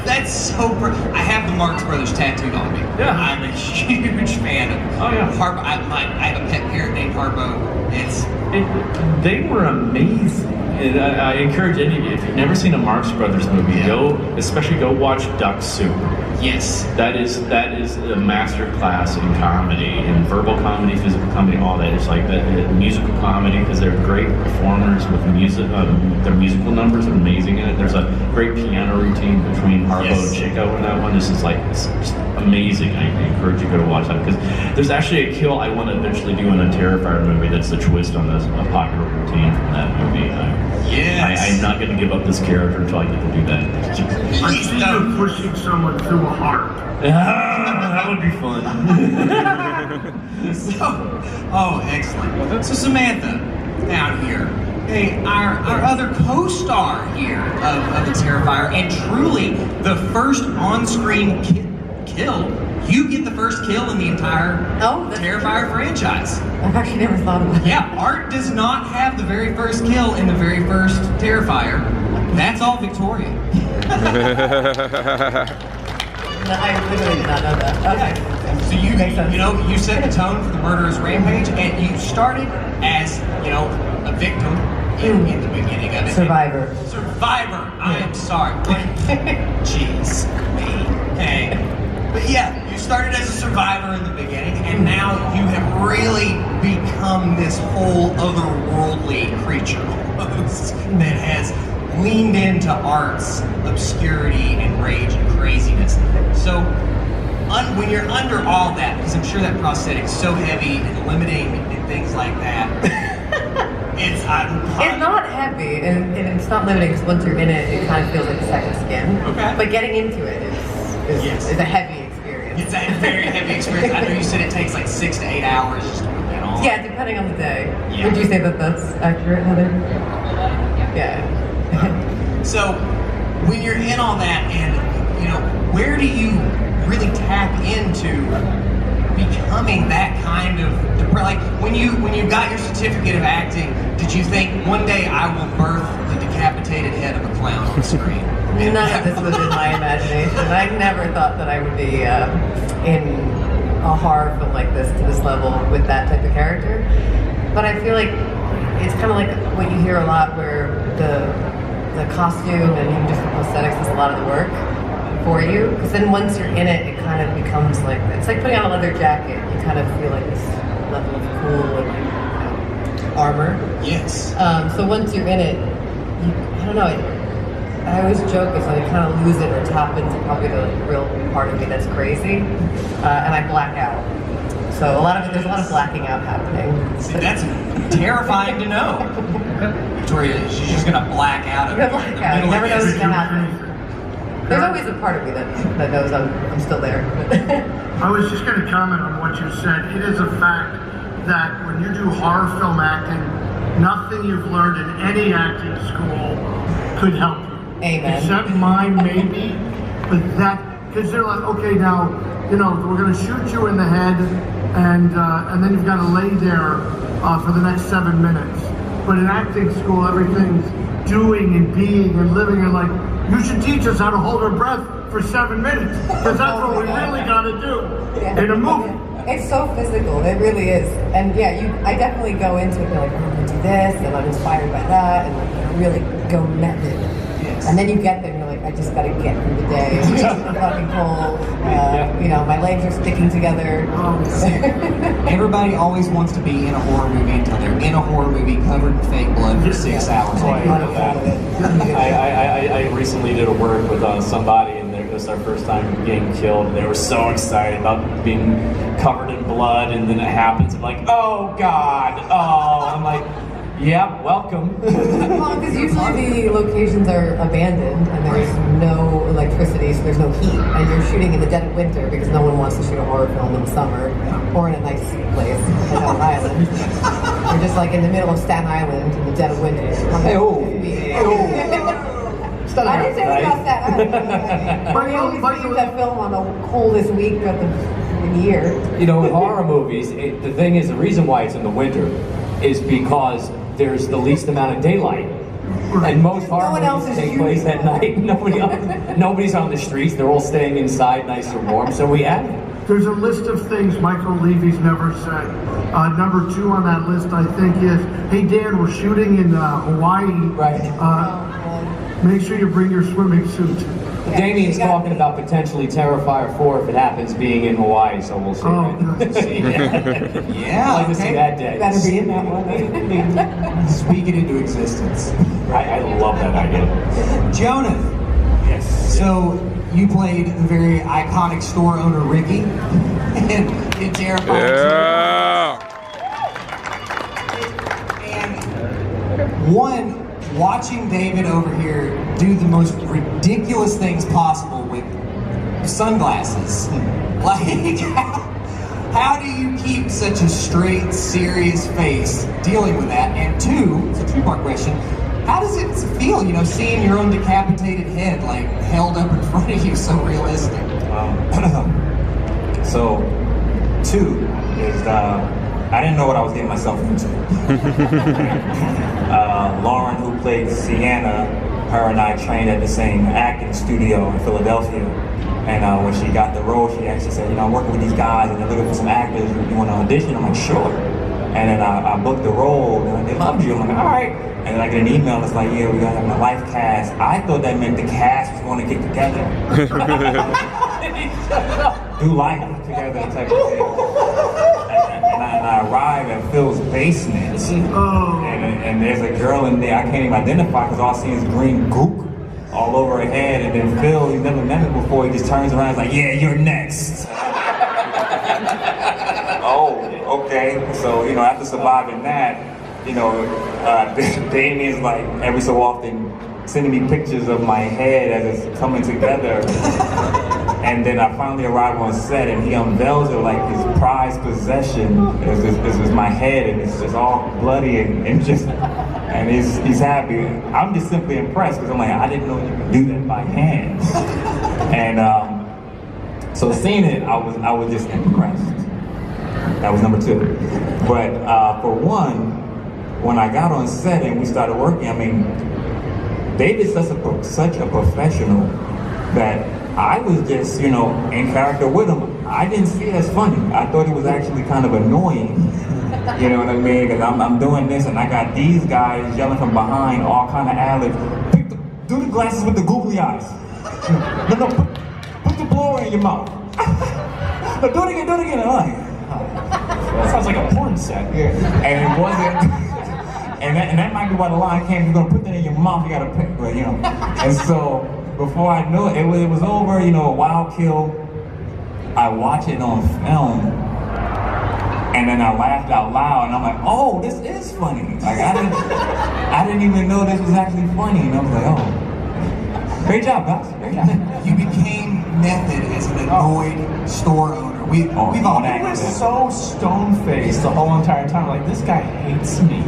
That's so I have the Marx Brothers tattooed on me. Yeah. I'm a huge fan of Harpo. I have a pet parrot named Harpo. They were amazing. And I encourage any of you, if you've never seen a Marx Brothers movie, especially go watch Duck Soup. Yes. That is a master class in comedy, in verbal comedy, physical comedy, all that. It's like the musical comedy, because they're great performers with music. Their musical numbers are amazing in it. There's a great piano routine between Harpo and Chico in that one. This is like it's just amazing. I encourage you to go to watch that, because there's actually a kill I want to eventually do in a Terrifier movie. That's the twist on a popular routine from that movie. I'm not going to give up this character until I get to do that. I see you pushing someone through a heart. That would be fun. Excellent. So Samantha, down here, hey, our other co-star here of the Terrifier, and truly the first on-screen kill. You get the first kill in the entire Terrifier franchise. I've actually never thought about it. Yeah, Art does not have the very first kill in the very first Terrifier. That's all Victoria. I literally did not know that. Okay. So you set the tone for the murderous rampage, and you started as, a victim in the beginning of it. Survivor. I am sorry. Jeez. Hey. But yeah, you started as a survivor in the beginning, and now you have really become this whole otherworldly creature almost that has leaned into Art's obscurity and rage and craziness. So when you're under all that, because I'm sure that prosthetic's so heavy and limiting and things like that, it's not heavy, and it's not limiting, because once you're in it, it kind of feels like a second skin. Okay. But getting into it is a heavy experience. It's a very heavy experience. I know you said it takes like 6 to 8 hours just to put that on. Yeah, depending on the day. Yeah. Would you say that that's accurate, Heather? Yeah. So when you're in all that, and where do you really tap into becoming that kind of like when you got your certificate of acting? Did you think one day I will birth the decapitated head of a clown on the screen? None of this was in my imagination. I never thought that I would be in a horror film like this to this level with that type of character. But I feel like it's kind of like what you hear a lot, where the costume and even just the prosthetics is a lot of the work for you. Because then once you're in it, it kind of becomes like, it's like putting on a leather jacket. You kind of feel like this level of cool and armor. Yes. So once you're in it, I don't know. I always joke it's like I kind of lose it or tap into probably the real part of me that's crazy, and I black out. So there's a lot of blacking out happening. See, that's terrifying to know. Victoria, she's just gonna black out. You're gonna black out. You never know what's gonna happen. There's always a part of me that knows I'm still there. I was just going to comment on what you said. It is a fact that when you do horror film acting, nothing you've learned in any acting school could help you. Amen. Except mine, maybe. But because they're like, okay, now, we're going to shoot you in the head, and then you've got to lay there for the next 7 minutes. But in acting school, everything's doing and being and living, and like, you should teach us how to hold our breath for 7 minutes, because that's what we really got to do in a movie. It's so physical, it really is. And yeah, I definitely go into it, like, I'm going to do this, and I'm inspired by that, and like, really go method. Yes. And then you get there and you're like, I just gotta get through the day. It's fucking cold. You know, my legs are sticking together. Everybody always wants to be in a horror movie until they're in a horror movie covered in fake blood for 6 hours. I recently did a work with somebody, and it was their first time getting killed, and they were so excited about being covered in blood, and then it happens, I'm like, oh God, oh, I'm like, yeah, welcome. Well, because usually the locations are abandoned and there's no electricity, so there's no heat, and you're shooting in the dead of winter because no one wants to shoot a horror film in the summer or in a nice place like an island. You're just like in the middle of Staten Island in the dead of winter. I didn't say it was about Staten Island. We always use that film on the coldest week of the year. You know, horror movies, the thing is, the reason why it's in the winter is because there's the least amount of daylight. And most horror movies take place at night. Nobody's on the streets. They're all staying inside, nice and warm. So we add it. There's a list of things Michael Levy's never said. Number 2 on that list, I think, is, hey Dan, we're shooting in Hawaii. Right. Make sure you bring your swimming suit. Damien's talking about potentially Terrifier 4 if it happens being in Hawaii, so we'll see. Oh, Yeah, I'd like to see that day. Better be in that one. Speak it into existence. I love that idea. Jonah. Yes. So you played the very iconic store owner Ricky in Terrifier. Yeah. And watching David over here do the most ridiculous things possible with sunglasses. Like, how do you keep such a straight, serious face dealing with that? And 2, it's a 2-part question, how does it feel, you know, seeing your own decapitated head, like, held up in front of you so realistic? So, 2 is, I didn't know what I was getting myself into. Lauren, who played Sienna, her and I trained at the same acting studio in Philadelphia. And when she got the role, she actually said, you know, I'm working with these guys and they're looking for some actors. You want to audition? I'm like, sure. And then I booked the role and they loved you. I'm like, all right. And then I get an email that's like, yeah, we got to have a life cast. I thought that meant the cast was going to get together. Do life together type of thing. And I arrive at Phil's basement, and there's a girl in there I can't even identify because all I see is green goop all over her head. And then Phil, he's never met me before, he just turns around and is like, yeah, you're next. Oh, okay. So, you know, after surviving that, you know, Damien's like every so often sending me pictures of my head as it's coming together. And then I finally arrive on set and he unveils it like his prized possession is my head, and it's just all bloody and he's happy. I'm just simply impressed because I'm like, I didn't know you could do that by hand. And so seeing it, I was just impressed. That was number 2. But for 1, when I got on set and we started working, I mean, David's such a professional that I was just, you know, in character with him. I didn't see it as funny. I thought it was actually kind of annoying. You know what I mean? Because I'm doing this and I got these guys yelling from behind, all kind of ad-libs. Do the glasses with the googly eyes. No, put the blower in your mouth. No, do it again. I'm like, That sounds like a porn set. yeah. And it wasn't. And that might be why the line came. You're gonna put that in your mouth. You gotta pick, but you know. And so before I knew it, it was over. You know, a wild kill. I watch it on film, and then I laughed out loud, and I'm like, oh, this is funny. Like I didn't even know this was actually funny, and I was like, oh, great job, guys. Great job. You became method as an annoyed store owner. We've all He was so stone-faced the whole entire time. Like, this guy hates me.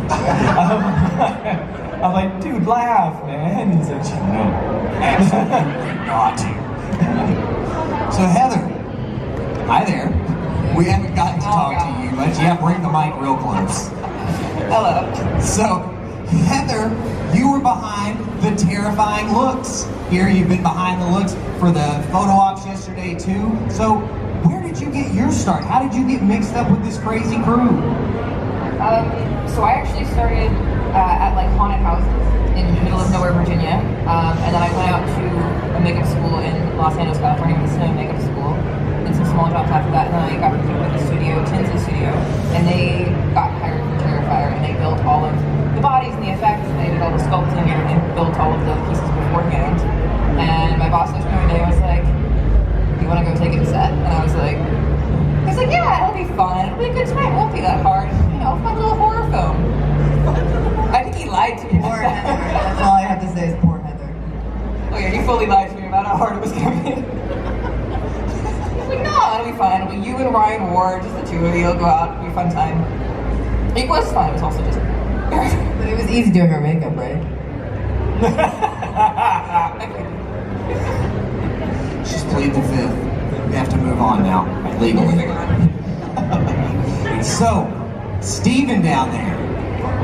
I'm like, dude, laugh, man. And he's like, no. Absolutely not. So Heather, hi there. We haven't gotten to talk to you much. Yeah, bring the mic real close. Hello. So, Heather, you were behind the terrifying looks. Here, you've been behind the looks for the photo ops yesterday too. So, where did you get your start? How did you get mixed up with this crazy crew? So I actually started at like haunted houses in the middle of nowhere, Virginia, and then I went out to makeup school in Los Angeles, California, with Snow Makeup School, and some small jobs after that. And then I got recruited with the studio, Tinsley Studio, and they got hired from Terrifier, and they built all of the bodies and the effects, and they did all the sculpting and built all of the pieces beforehand. And my boss looked at me one day and was like, "You want to go take it to set?" And I was like, "Yeah, it'll be fun. It'll be a good time. It won't be that hard. You know, fun little horror film." I think he lied to me. Poor Heather. That's all I have to say is poor Heather. Oh yeah, he fully lied to me about how hard it was going to be. I was like, "No, it'll be fine. It'll be you and Ryan Ward, just the two of you. It'll go out. It'll be a fun time." It was fun. It was also just. But it was easy doing her makeup, right? She's pleaded the fifth. We have to move on now, legally. So, Steven down there.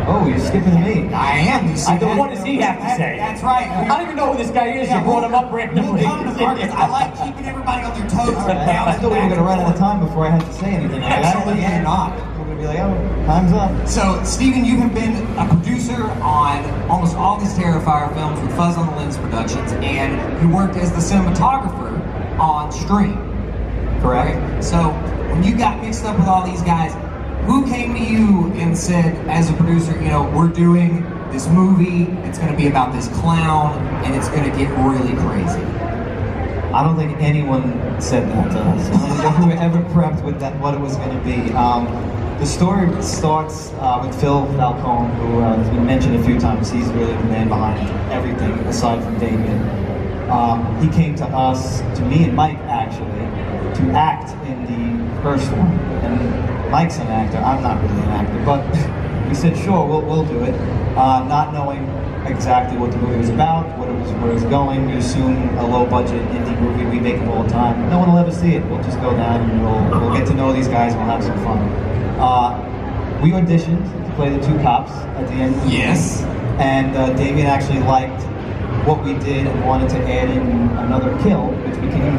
Oh, you're skipping me. I am. You see What does he have to say? That's right. I don't even know who this guy is. You brought him up randomly. We'll come to the market. I like keeping everybody on their toes. I thought we were going to run out of time before I had to say anything. Absolutely not. We're going to be like, oh, time's up. So, Steven, you have been a producer on almost all these Terrifier films with Fuzz on the Lens Productions, and you worked as the cinematographer on Stream. Correct. Right? So, when you got mixed up with all these guys, who came to you and said, as a producer, you know, we're doing this movie, it's going to be about this clown, and it's going to get really crazy? I don't think anyone said that to us. I don't think we were ever prepped with that, what it was going to be. The story starts with Phil Falcone, who has been mentioned a few times. He's really the man behind everything, aside from Damien. He came to us, to me and Mike actually, to act in the first one. And Mike's an actor, I'm not really an actor, but we said, sure, we'll do it. Not knowing exactly what the movie was about, where it was going. We assume a low-budget indie movie, we make them all the time. No one will ever see it. We'll just go down and we'll get to know these guys and we'll have some fun. We auditioned to play the two cops at the end of the movie. Yes. And Damien actually liked what we did and wanted to add in another kill, which became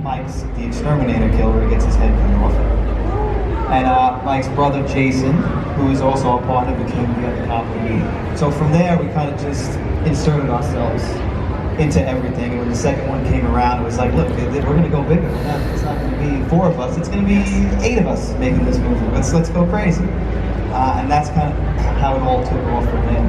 Mike's the exterminator kill, where he gets his head cut off. And Mike's brother Jason, who is also our partner, became the other cop with me. So from there, we kind of just inserted ourselves into everything. And when the second one came around, it was like, look, we're going to go bigger. It's not going to be 4 of us. It's going to be 8 of us making this movie. Let's go crazy. And that's kind of how it all took off from there.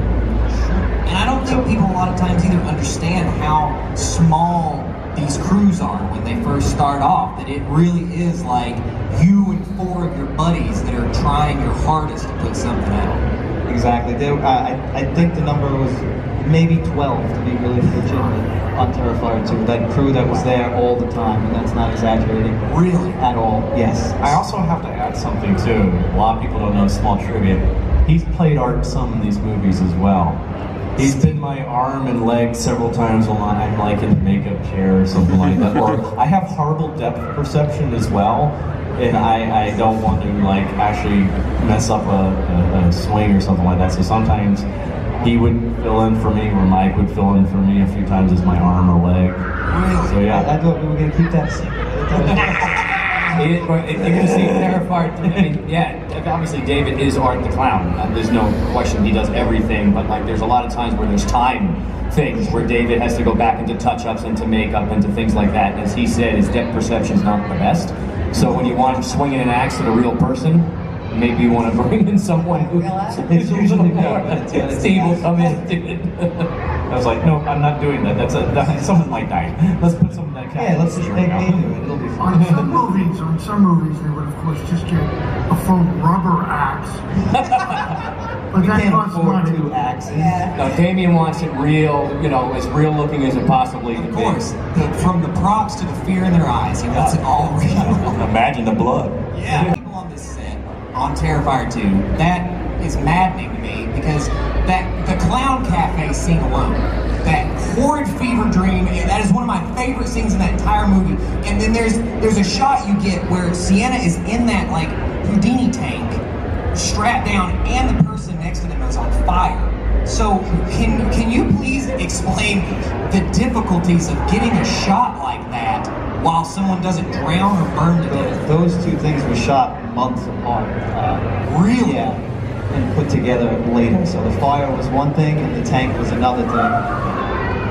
And I don't think people a lot of times either understand how small these crews are when they first start off, that it really is like you and 4 of your buddies that are trying your hardest to put something out. Exactly. I think the number was maybe 12, to be really legitimate, on Terrifier 2. That crew that was there all the time, and that's not exaggerating. Really? At all, yes. I also have to add something too. A lot of people don't know, small trivia. He's played Art in some of these movies as well. He's been my arm and leg several times while I'm like in the makeup chair or something like that. Or I have horrible depth perception as well, and I don't want to like actually mess up a swing or something like that. So sometimes he would fill in for me, or Mike would fill in for me a few times as my arm or leg. Really? So yeah. I thought we were going to keep that secret. You're going to see Terrifier. I mean, yeah, obviously David is Art the Clown. There's no question he does everything, but like there's a lot of times where there's time things where David has to go back into touch-ups, into makeup, into things like that. And as he said, his depth perception's not the best. So when you want him swinging an axe at a real person, maybe you want to bring in someone who's usually more. Steve will come in and do it. I was like, no, I'm not doing that. Someone might die. Let's put some of that cat. Yeah, let's just make me do it. It'll be fun. On some movies, they would of course just get a foam rubber axe. But we that can't costs afford money. 2 axes. No, Damien wants it real, as real looking as it possibly can be. Of course, from the props to the fear in their eyes, he wants it all real. Imagine the blood. Yeah. People on this set, on Terrifier 2, that is maddening to me, because the Clown Cafe scene alone, that horrid fever dream, that is one of my favorite scenes in that entire movie. And then there's a shot you get where Sienna is in that like Houdini tank, strapped down, and the person next to them is on fire. So can you please explain the difficulties of getting a shot like that while someone doesn't drown or burn to death? Those 2 things were shot months apart. Really? Yeah, and put together later. So the fire was one thing and the tank was another thing.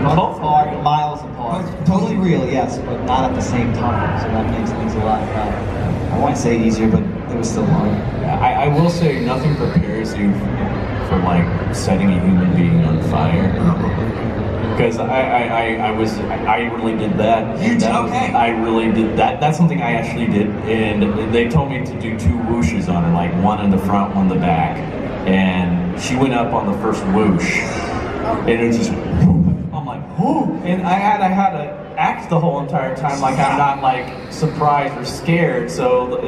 Months apart, miles apart. Totally real, yes, but not at the same time. So that makes things a lot, I won't say easier, but it was still hard. I will say nothing prepares you for like setting a human being on fire. Because I really did that. You did? Okay. I really did that. That's something I actually did, and they told me to do 2 whooshes on her, like one in the front, one in the back. And she went up on the first whoosh, and it was just, I'm like, whoo! And I had to act the whole entire time like I'm not like surprised or scared. So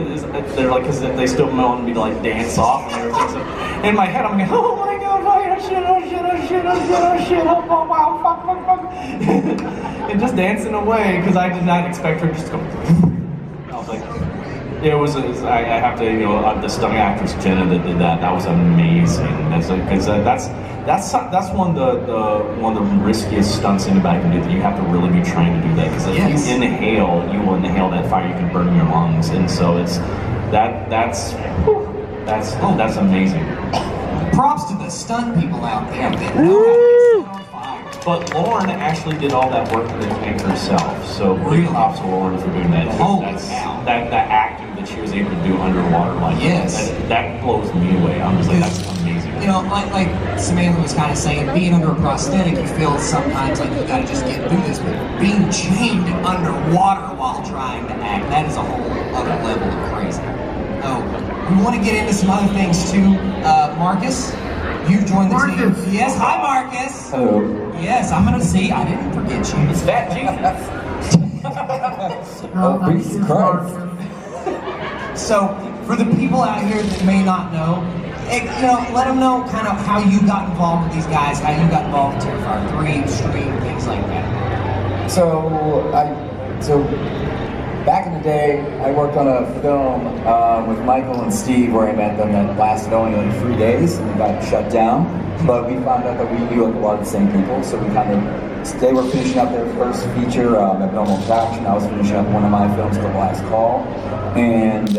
they're like, because they still want me to like dance off and everything. So in my head, I'm like, oh my god, oh shit, oh shit, oh shit, oh shit, oh shit, oh wow, fuck, fuck, fuck, and just dancing away because I did not expect her to just go. I was like, it was. I have to, the stunt actress Jenna that did that. That was amazing. That's like, because that's one of the riskiest stunts anybody can do. That you have to really be trying to do that because if you inhale, you will inhale that fire. You can burn your lungs, and so it's that's amazing. Props to the stunt people out there that know how to get set on fire. But Lauren actually did all that work in the tank herself. So big props to Lauren for doing that. That acting that she was able to do underwater like that blows me away. I'm just like, that's amazing. Like Samantha was kind of saying, being under a prosthetic, you feel sometimes like you gotta just get through this, but being chained underwater while trying to act, that is a whole other level of crazy. Oh, we want to get into some other things too. Marcus, you joined the team. Yes, hi Marcus. Hello. Yes, I'm gonna see. I didn't forget you. It's that Jesus. Oh, Jesus Christ. So, for the people out here that may not know, let them know kind of how you got involved with these guys, how you got involved with Terrifier 3, Stream, things like that. So back in the day, I worked on a film with Michael and Steve where I met them that lasted only like 3 days and it got shut down. But we found out that we knew like a lot of the same people, so they were finishing up their first feature, Abnormal Attraction. I was finishing up one of my films called Last Call, and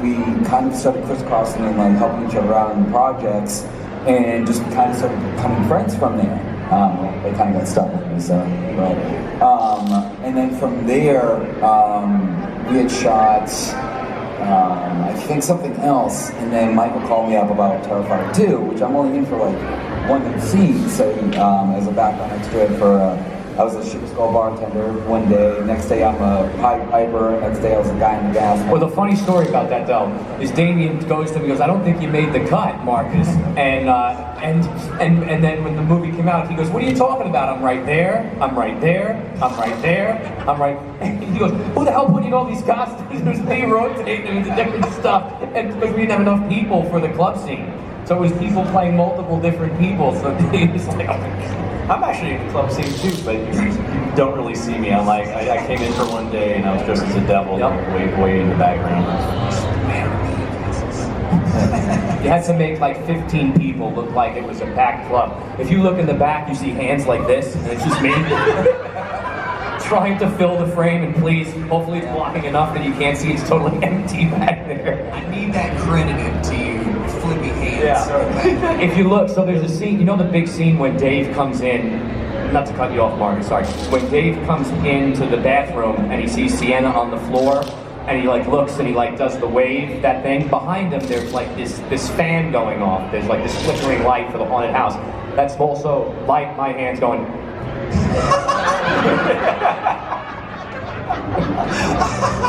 we kind of started crisscrossing and like helping each other out in projects, and just kind of started becoming friends from there. They kind of got stuck with me, so. But, and then from there, we had shot, I think something else, and then Michael called me up about Terrifier 2, which I'm only in for like 1 scene, so as a background extra for. I was a Sugar Skull bartender one day, next day I'm a Pied Piper, next day I was a guy in the gas. Well, the funny story about that though is Damien goes to me and goes, I don't think you made the cut, Marcus. And then when the movie came out, he goes, what are you talking about? I'm right there, I'm right there, I'm right there, I'm right. And he goes, who the hell put in all these costumes? There's me rotating, there was different stuff. And because we didn't have enough people for the club scene. So it was people playing multiple different people. So he was like, oh my God. I'm actually in the club scene too, but you don't really see me. I'm like, I came in for one day and I was dressed as a devil, way in the background. You had to make like 15 people look like it was a packed club. If you look in the back, you see hands like this, and it's just me. Trying to fill the frame, and please, hopefully it's blocking enough that you can't see it's totally empty back there. I need that credited to you, flippy hands. Yeah. If you look, so there's a scene, you know the big scene when Dave comes in, not to cut you off, Marcus, sorry. When Dave comes into the bathroom and he sees Sienna on the floor, and he like looks and he like does the wave, that thing, behind him there's like this fan going off, there's like this flickering light for the haunted house. That's also like my hands going.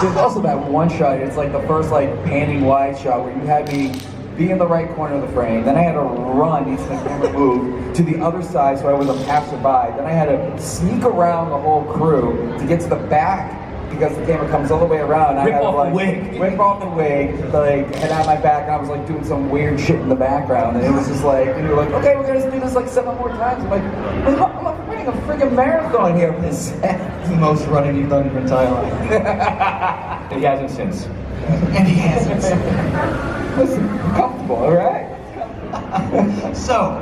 There's also that one shot, it's like the first like panning wide shot where you had me be in the right corner of the frame, then I had to run each time the camera moved to the other side so I was a passerby, then I had to sneak around the whole crew to get to the back because the camera comes all the way around. Rip I had off to like the wig. rip off the wig, like head out my back, and I was like doing some weird shit in the background, and it was just like, and you were like, okay, we're gonna do this like 7 more times. I'm like, I'm running a freaking marathon here for this set. The most running you've done in your entire life. And he hasn't since. And he hasn't. Listen, comfortable, all right? So,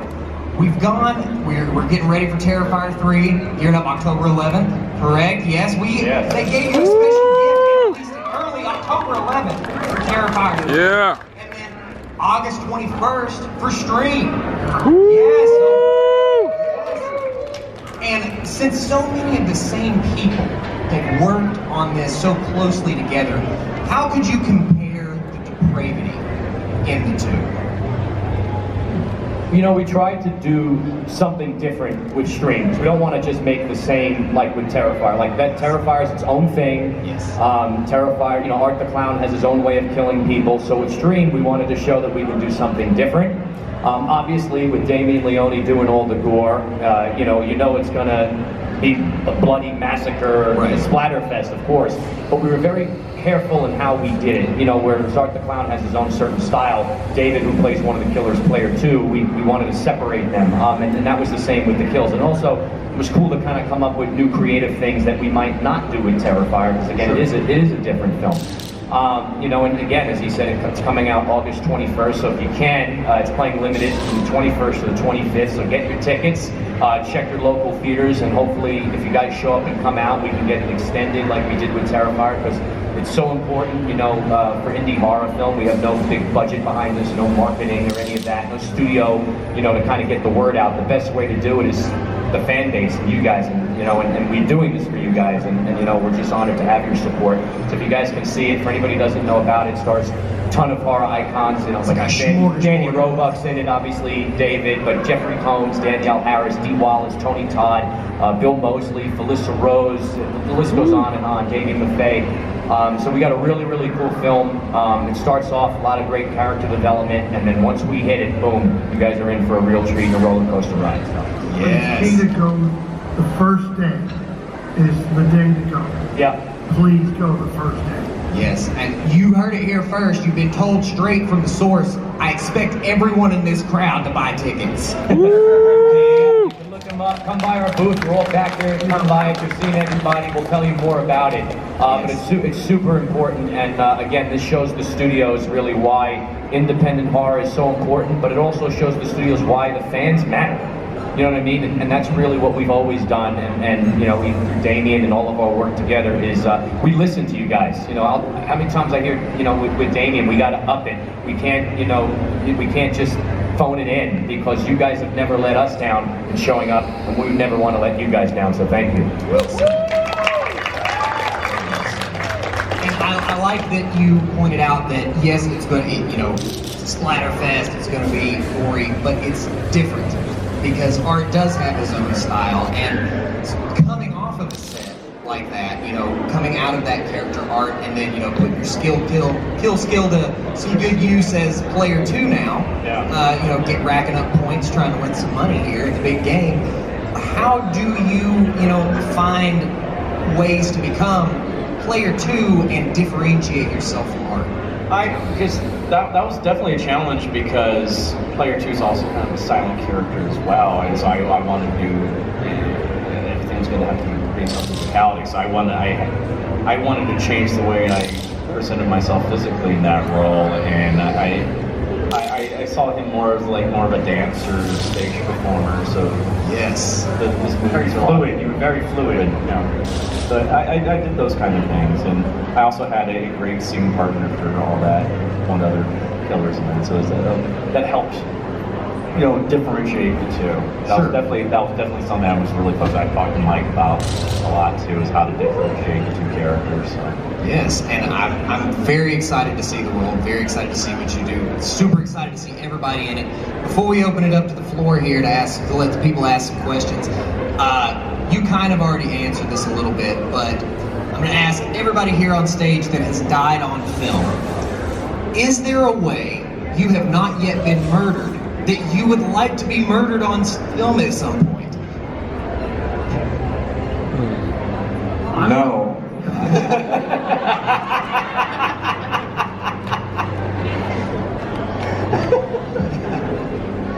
we've gone, we're getting ready for Terrifier 3, gearing up October 11th, correct? Yes, they gave you a special gift and released it early, October 11th for Terrifier 3. Yeah. And then August 21st for Stream. Yes. And since so many of the same people have worked on this so closely together, how could you compare the depravity in the two? You know, we tried to do something different with streams. We don't want to just make the same like with Terrifier. Like that Terrifier is its own thing. Yes. Terrifier, you know, Art the Clown has his own way of killing people. So with Stream, we wanted to show that we would do something different. Obviously, with Damien Leone doing all the gore, you know it's gonna be a bloody massacre, right. A splatterfest, of course. But we were very careful in how we did it. You know, where Art the Clown has his own certain style, David, who plays one of the killers, Player 2, we wanted to separate them. And that was the same with the kills. And also, it was cool to kind of come up with new creative things that we might not do in Terrifier, because again, it is a different film. You know, and again, as he said, it's coming out August 21st, so if you can, it's playing limited from the 21st to the 25th, so get your tickets, check your local theaters, and hopefully, if you guys show up and come out, we can get it extended like we did with Terrifier, because it's so important, you know, for indie horror film. We have no big budget behind this, no marketing or any of that, no studio, you know, to kind of get the word out. The best way to do it is the fan base and you guys, and you know, and we're doing this for you guys, and you know, we're just honored to have your support. So if you guys can see it, for anybody who doesn't know about it, stars a ton of horror icons, you know, like I said, Danny Roebuck's in it, obviously David, but Jeffrey Combs, Danielle Harris, Dee Wallace, Tony Todd, Bill Moseley, Felissa Rose, the list goes on and on, Damien Maffei. So we got a really, really cool film. It starts off a lot of great character development, and then once we hit it, boom, you guys are in for a real treat and a roller coaster ride. So. Yes. The key to go the first day is the day to go. Yeah. Please go the first day. Yes, and you heard it here first. You've been told straight from the source. I expect everyone in this crowd to buy tickets. You can look them up. Come by our booth. We're all back there. Come by it. You've seen everybody. We'll tell you more about it. But it's super important. And again, this shows the studios really why independent horror is so important. But it also shows the studios why the fans matter. You know what I mean? And that's really what we've always done. And you know, through Damien and all of our work together is we listen to you guys. You know, how many times I hear, you know, with Damien, we got to up it. We can't, you know, we can't just phone it in, because you guys have never let us down in showing up, and we never want to let you guys down. So thank you. And I like that you pointed out that yes, it's going to, you know, it's a splatterfest. It's going to be gory, but it's different. Because Art does have his own style, and coming off of a set like that, you know, coming out of that character Art, and then, you know, put your kill skill to some good use as Player 2 now, you know, get racking up points, trying to win some money here in the big game. How do you, you know, find ways to become Player 2 and differentiate yourself from Art? Because that was definitely a challenge, because Player 2 is also kind of a silent character as well, and so I wanted to do, everything's going to have to be based on physicality, so I wanted to change the way I presented myself physically in that role, and I saw him more of a dancer, stage performer. So yes, this very fluid. You were very fluid. You know. So I did those kind of things, and I also had a great scene partner for all that, one of the other killers in it. So that helped, you know, differentiate the two. That was definitely something that was really close. I talked to Mike about a lot too, is how to differentiate the two characters. So. Yes, and I'm very excited to see the world, very excited to see what you do, super excited to see everybody in it. Before we open it up to the floor here to let the people ask some questions, you kind of already answered this a little bit, but I'm going to ask everybody here on stage that has died on film, is there a way you have not yet been murdered that you would like to be murdered on film at some point? No.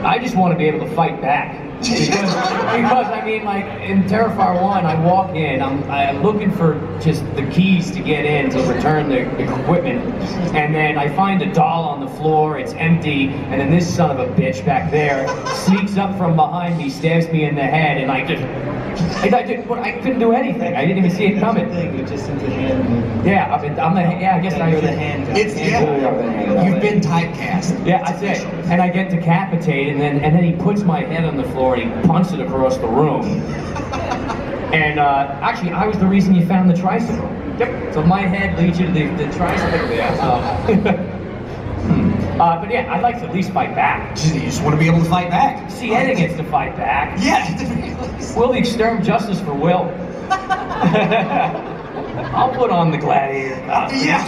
I just want to be able to fight back. Because I mean, like in Terrifier 1, I walk in, I'm looking for just the keys to get in to return the equipment, and then I find a doll on the floor, it's empty, and then this son of a bitch back there sneaks up from behind me, stabs me in the head, and I couldn't do anything. I didn't even see it coming. Just into the hand. Yeah, I guess I hear the hand. You've been typecast. Yeah, that's it. and I get decapitated, and then he puts my head on the floor and he punts it across the room. And actually, I was the reason you found the tricycle. Yep. So my head leads you to the tricycle. Yeah. But yeah, I'd like to at least fight back. You just want to be able to fight back. See, Eddie gets to fight back. Yeah. Will the extreme justice for Will. I'll put on the gladiator costume. Yeah.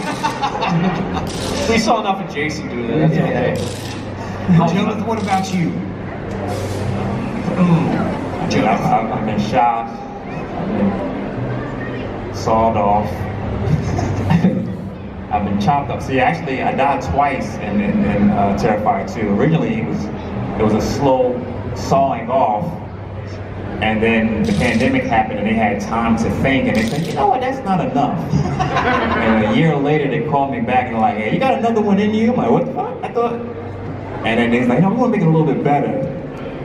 We saw enough of Jason doing that. That's okay. Jonathan, what about you? I've been shot. I've been sawed off. I've been chopped up. See, actually, I died twice in Terrifier 2. Originally, it was a slow sawing off, and then the pandemic happened, and they had time to think, and they said, you know what, that's not enough. And a year later, they called me back and they're like, hey, you got another one in you? I'm like, what the fuck? I thought. And then they're like, no, we want to make it a little bit better.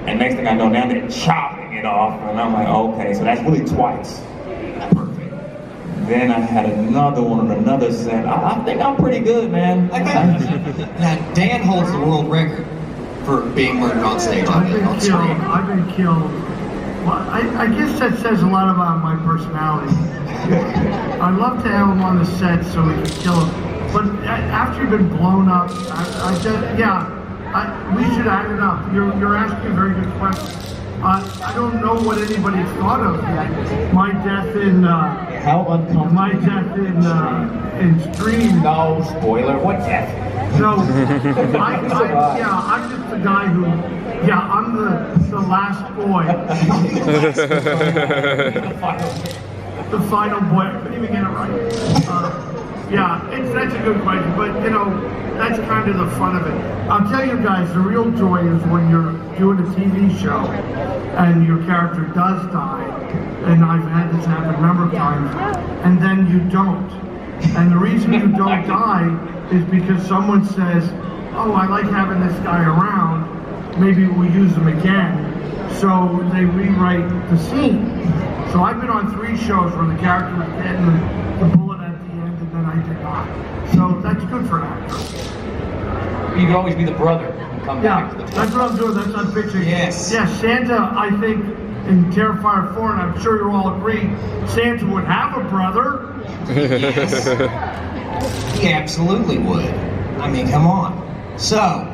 And next thing I know, now they're chopping it off, and I'm like, okay, so that's really twice. Then I had another one on another set. I think I'm pretty good, man. Now, Dan holds the world record for being murdered on stage. I've been killed. Well, I guess that says a lot about my personality. I love to have him on the set so we can kill him. But after you've been blown up, we should add it up. You're asking a very good question. I don't know what anybody's thought of yet. My death in how uncomfortable. My death in Stream. No spoiler. What death? No. I'm just the guy who. Yeah, I'm the last boy. The final boy. I couldn't even get it right. That's a good question, but that's kind of the fun of it. I'll tell you guys, the real joy is when you're doing a TV show and your character does die, and I've had this happen a number of times, and then you don't. And the reason you don't die is because someone says, oh, I like having this guy around, maybe we'll use him again. So they rewrite the scene. So I've been on 3 shows where the character was getting the bullet at the end and then I did not. So that's good for an actor. You could always be the brother and come back to the that's what I'm doing. That's what I'm picturing. Yes. Yeah, Santa, I think, in Terrifier 4, and I'm sure you all agree, Santa would have a brother. Yes. He absolutely would. I mean, come on. So,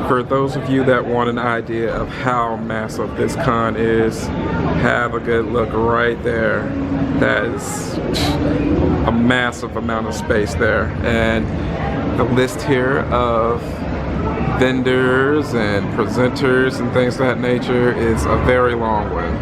for those of you that want an idea of how massive this con is, have a good look right there. That is a massive amount of space there. And the list here of vendors and presenters and things of that nature is a very long one.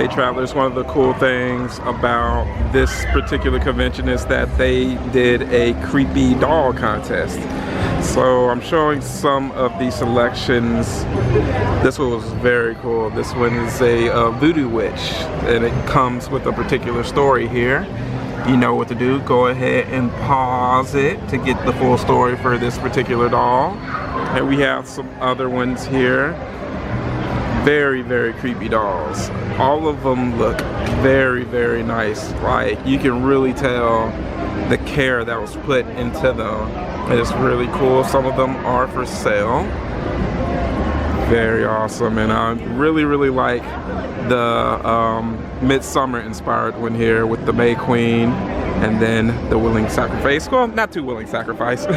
Hey travelers, one of the cool things about this particular convention is that they did a creepy doll contest. So I'm showing some of the selections. This one was very cool. This one is a voodoo witch, and it comes with a particular story here. You know what to do. Go ahead and pause it to get the full story for this particular doll. And we have some other ones here. Very, very creepy dolls. All of them look very, very nice. Like, you can really tell the care that was put into them. It's really cool. Some of them are for sale. Very awesome. And I really, really like the Midsummer inspired one here with the May Queen and then the Willing Sacrifice. Well, not too willing sacrifice.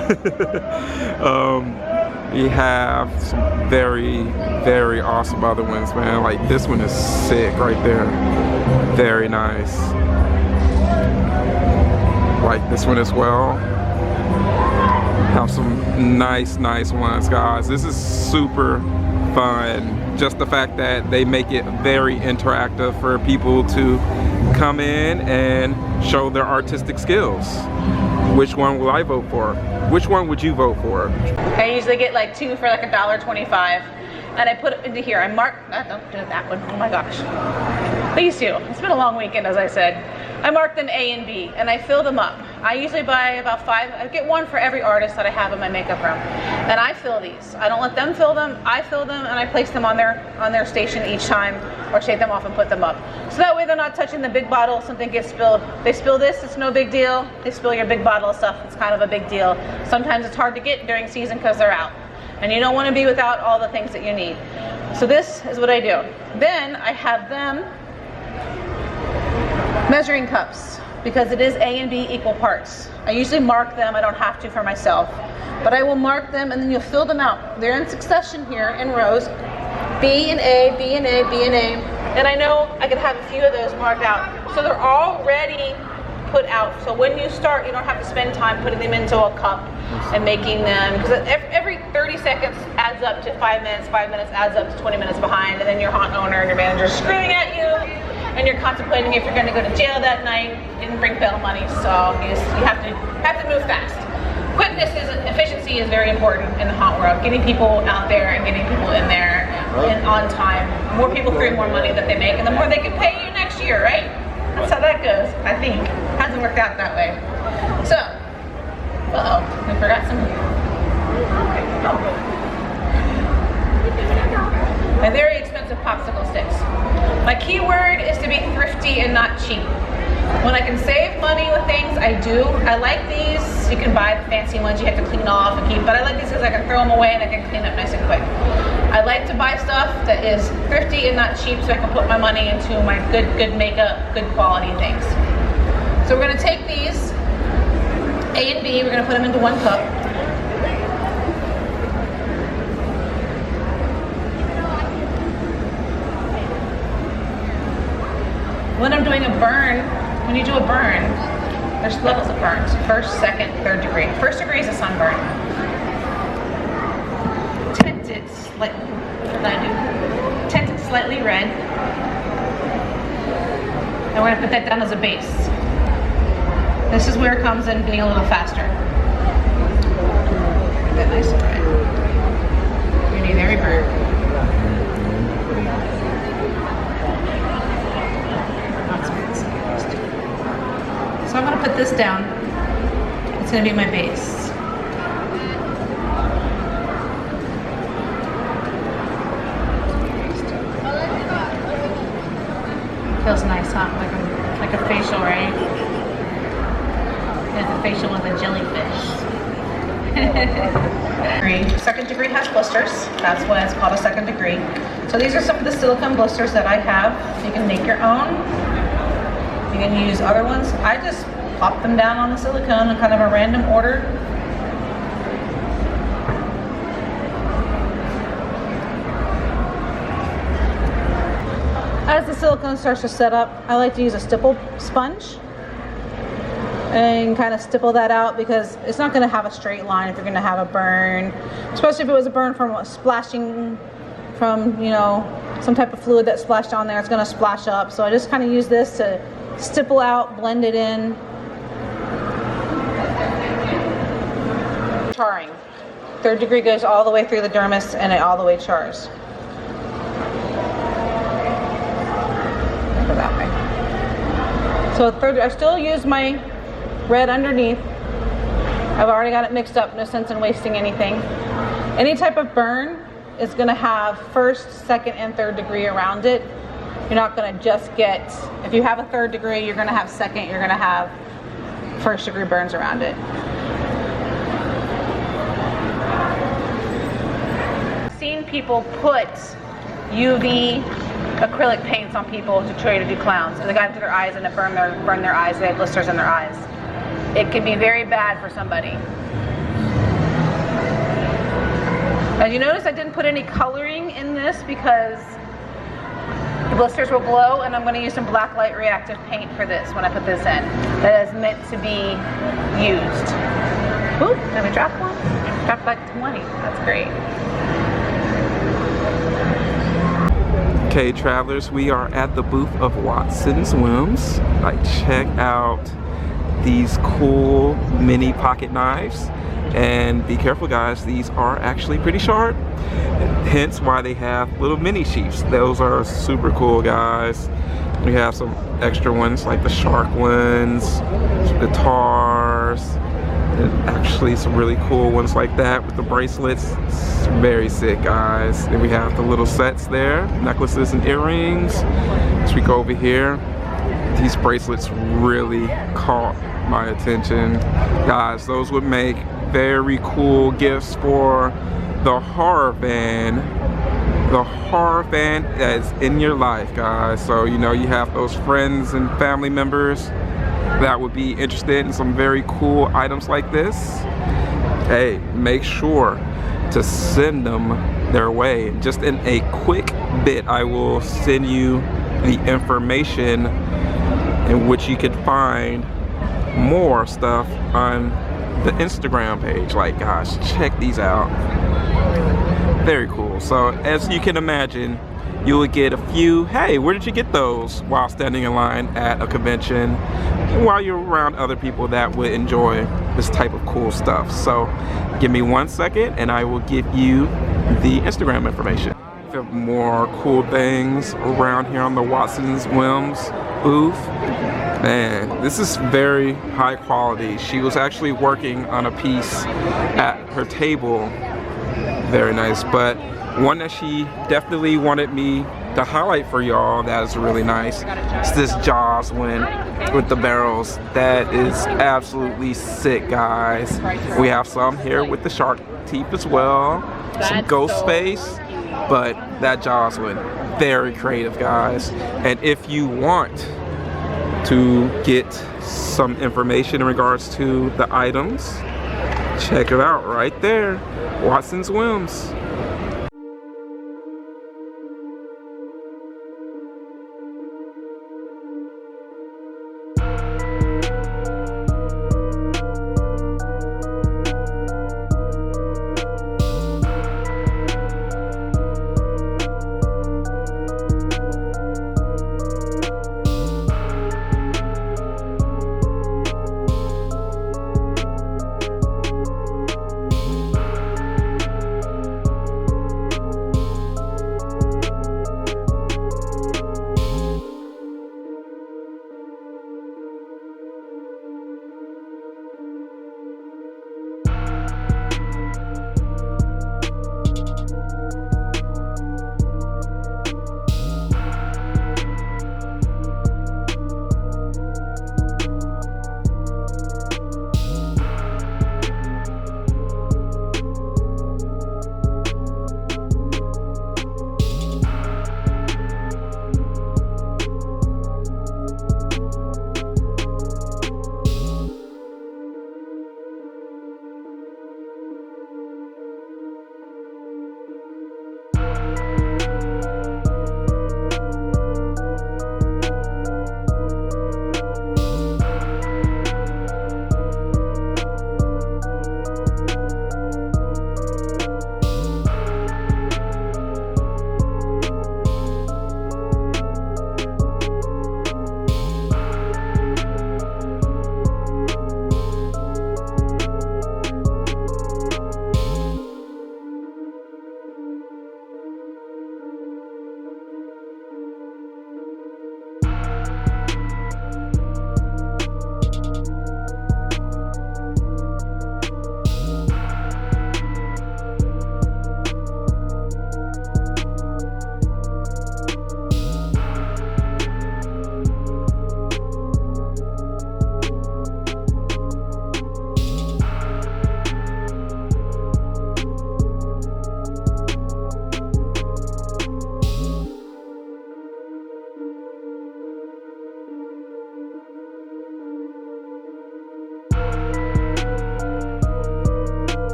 We have some very, very awesome other ones, man. Like this one is sick right there. Very nice. Like this one as well. Have some nice, nice ones, guys. This is super fun. Just the fact that they make it very interactive for people to come in and show their artistic skills. Which one will I vote for? Which one would you vote for? I usually get like 2 for like $1.25, and I put it into here. I mark, don't do that one, oh my gosh. These two, it's been a long weekend as I said. I mark them A and B, and I fill them up. I usually buy about 5, I get 1 for every artist that I have in my makeup room. And I fill these. I don't let them fill them, I fill them, and I place them on their station each time, or shake them off and put them up. So that way they're not touching the big bottle, something gets spilled. They spill this, it's no big deal. They spill your big bottle of stuff, it's kind of a big deal. Sometimes it's hard to get during season because they're out. And you don't want to be without all the things that you need. So this is what I do. Then I have them measuring cups, because it is A and B equal parts. I usually mark them, I don't have to for myself, but I will mark them and then you'll fill them out. They're in succession here in rows, B and A, B and A, B and A, and I know I could have a few of those marked out. So they're already put out, so when you start you don't have to spend time putting them into a cup and making them, because every 30 seconds adds up to 5 minutes, 5 minutes adds up to 20 minutes behind, and then your haunt owner and your manager is screaming at you, and you're contemplating if you're going to go to jail that night. Didn't bring bail money, so you have to move fast. Quickness efficiency is very important in the haunt world. Getting people out there and getting people in there and on time. The more people through, more money that they make, and the more they can pay you next year, right? That's how that goes, I think. Hasn't worked out that way. So, we forgot some. My very expensive popsicle sticks. My key word is to be thrifty and not cheap. When I can save money with things, I do. I like these. You can buy the fancy ones you have to clean off and keep, but I like these because I can throw them away and I can clean up nice and quick. I like to buy stuff that is thrifty and not cheap so I can put my money into my good makeup, good quality things. So we're going to take these, A and B, we're going to put them into 1 cup. When I'm doing a burn, when you do a burn, there's levels of burns. 1st, 2nd, 3rd degree. 1st degree is a sunburn. Tinted slightly red. And we're gonna put that down as a base. This is where it comes in being a little faster. Make that nice and red. You need every burn. So I'm going to put this down. It's going to be my base. Feels nice, huh? Like a facial, right? It's a facial with a jellyfish. 2nd degree has blisters. That's why it's called a 2nd degree. So these are some of the silicone blisters that I have. You can make your own. You can use other ones. I just plop them down on the silicone in kind of a random order. As the silicone starts to set up, I like to use a stipple sponge and kind of stipple that out because it's not going to have a straight line if you're going to have a burn, especially if it was a burn from splashing from, you know, some type of fluid that splashed on there, it's going to splash up. So I just kind of use this to stipple out, blend it in. Charring. 3rd degree goes all the way through the dermis and it all the way chars. Go that way. So I still use my red underneath. I've already got it mixed up, no sense in wasting anything. Any type of burn is going to have 1st, 2nd, and 3rd degree around it. You're not going to just get, if you have a 3rd degree, you're going to have 2nd, you're going to have 1st degree burns around it. I've seen people put UV acrylic paints on people to try to do clowns. And they got into their eyes and it burned their eyes. They have blisters in their eyes. It can be very bad for somebody. As you notice, I didn't put any coloring in this because the blisters will glow, and I'm going to use some black light reactive paint for this when I put this in. That is meant to be used. Ooh, did we drop one? Dropped like 20. That's great. Okay, travelers, we are at the booth of Watson's Whims. Like, check out these cool mini pocket knives. And be careful, guys, these are actually pretty sharp, hence why they have little mini sheaths. Those are super cool, guys. We have some extra ones like the shark ones, guitars, and actually some really cool ones like that with the bracelets. It's very sick, guys. Then we have the little sets there, necklaces and earrings. As we go over here, these bracelets really caught my attention. Guys, those would make very cool gifts for the horror fan. The horror fan that is in your life, guys. So, you know, you have those friends and family members that would be interested in some very cool items like this. Hey, make sure to send them their way. Just in a quick bit, I will send you the information in which you could find more stuff on the Instagram page. Like, gosh, check these out. Very cool. So as you can imagine, you would get a few, hey, where did you get those, while standing in line at a convention, while you're around other people that would enjoy this type of cool stuff. So give me 1 second and I will give you the Instagram information. We have more cool things around here on the Watson's Whims booth. Man, this is very high quality. She was actually working on a piece at her table. Very nice. But one that she definitely wanted me to highlight for y'all that is really nice. It's this Jaws one with the barrels. That is absolutely sick, guys. We have some here with the shark teeth as well. Some ghost face. But that Jaws one, very creative, guys. And if you want to get some information in regards to the items, check it out right there, Watson's Whims.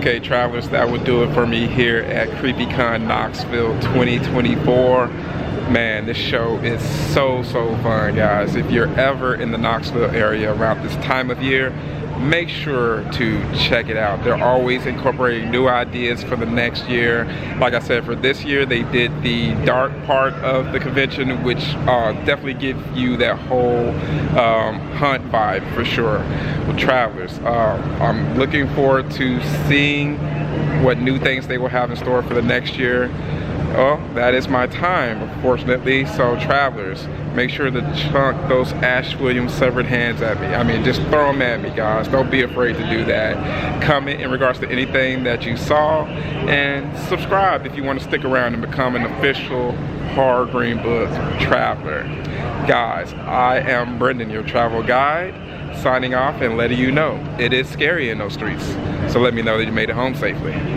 Okay, travelers, that would do it for me here at CreepyCon Knoxville 2024. Man, this show is so fun, guys. If you're ever in the Knoxville area around this time of year, make sure to check it out. They're always incorporating new ideas for the next year. Like I said, for this year, they did the dark part of the convention, which definitely gives you that whole hunt vibe for sure. Well, travelers, I'm looking forward to seeing what new things they will have in store for the next year. Well, that is my time, unfortunately. So travelers, make sure to chunk those Ash Williams severed hands at me. I mean, just throw them at me, guys. Don't be afraid to do that. Comment in regards to anything that you saw, and subscribe if you want to stick around and become an official Horror Green Book traveler. Guys, I am Brendan, your travel guide, signing off and letting you know it is scary in those streets. So let me know that you made it home safely.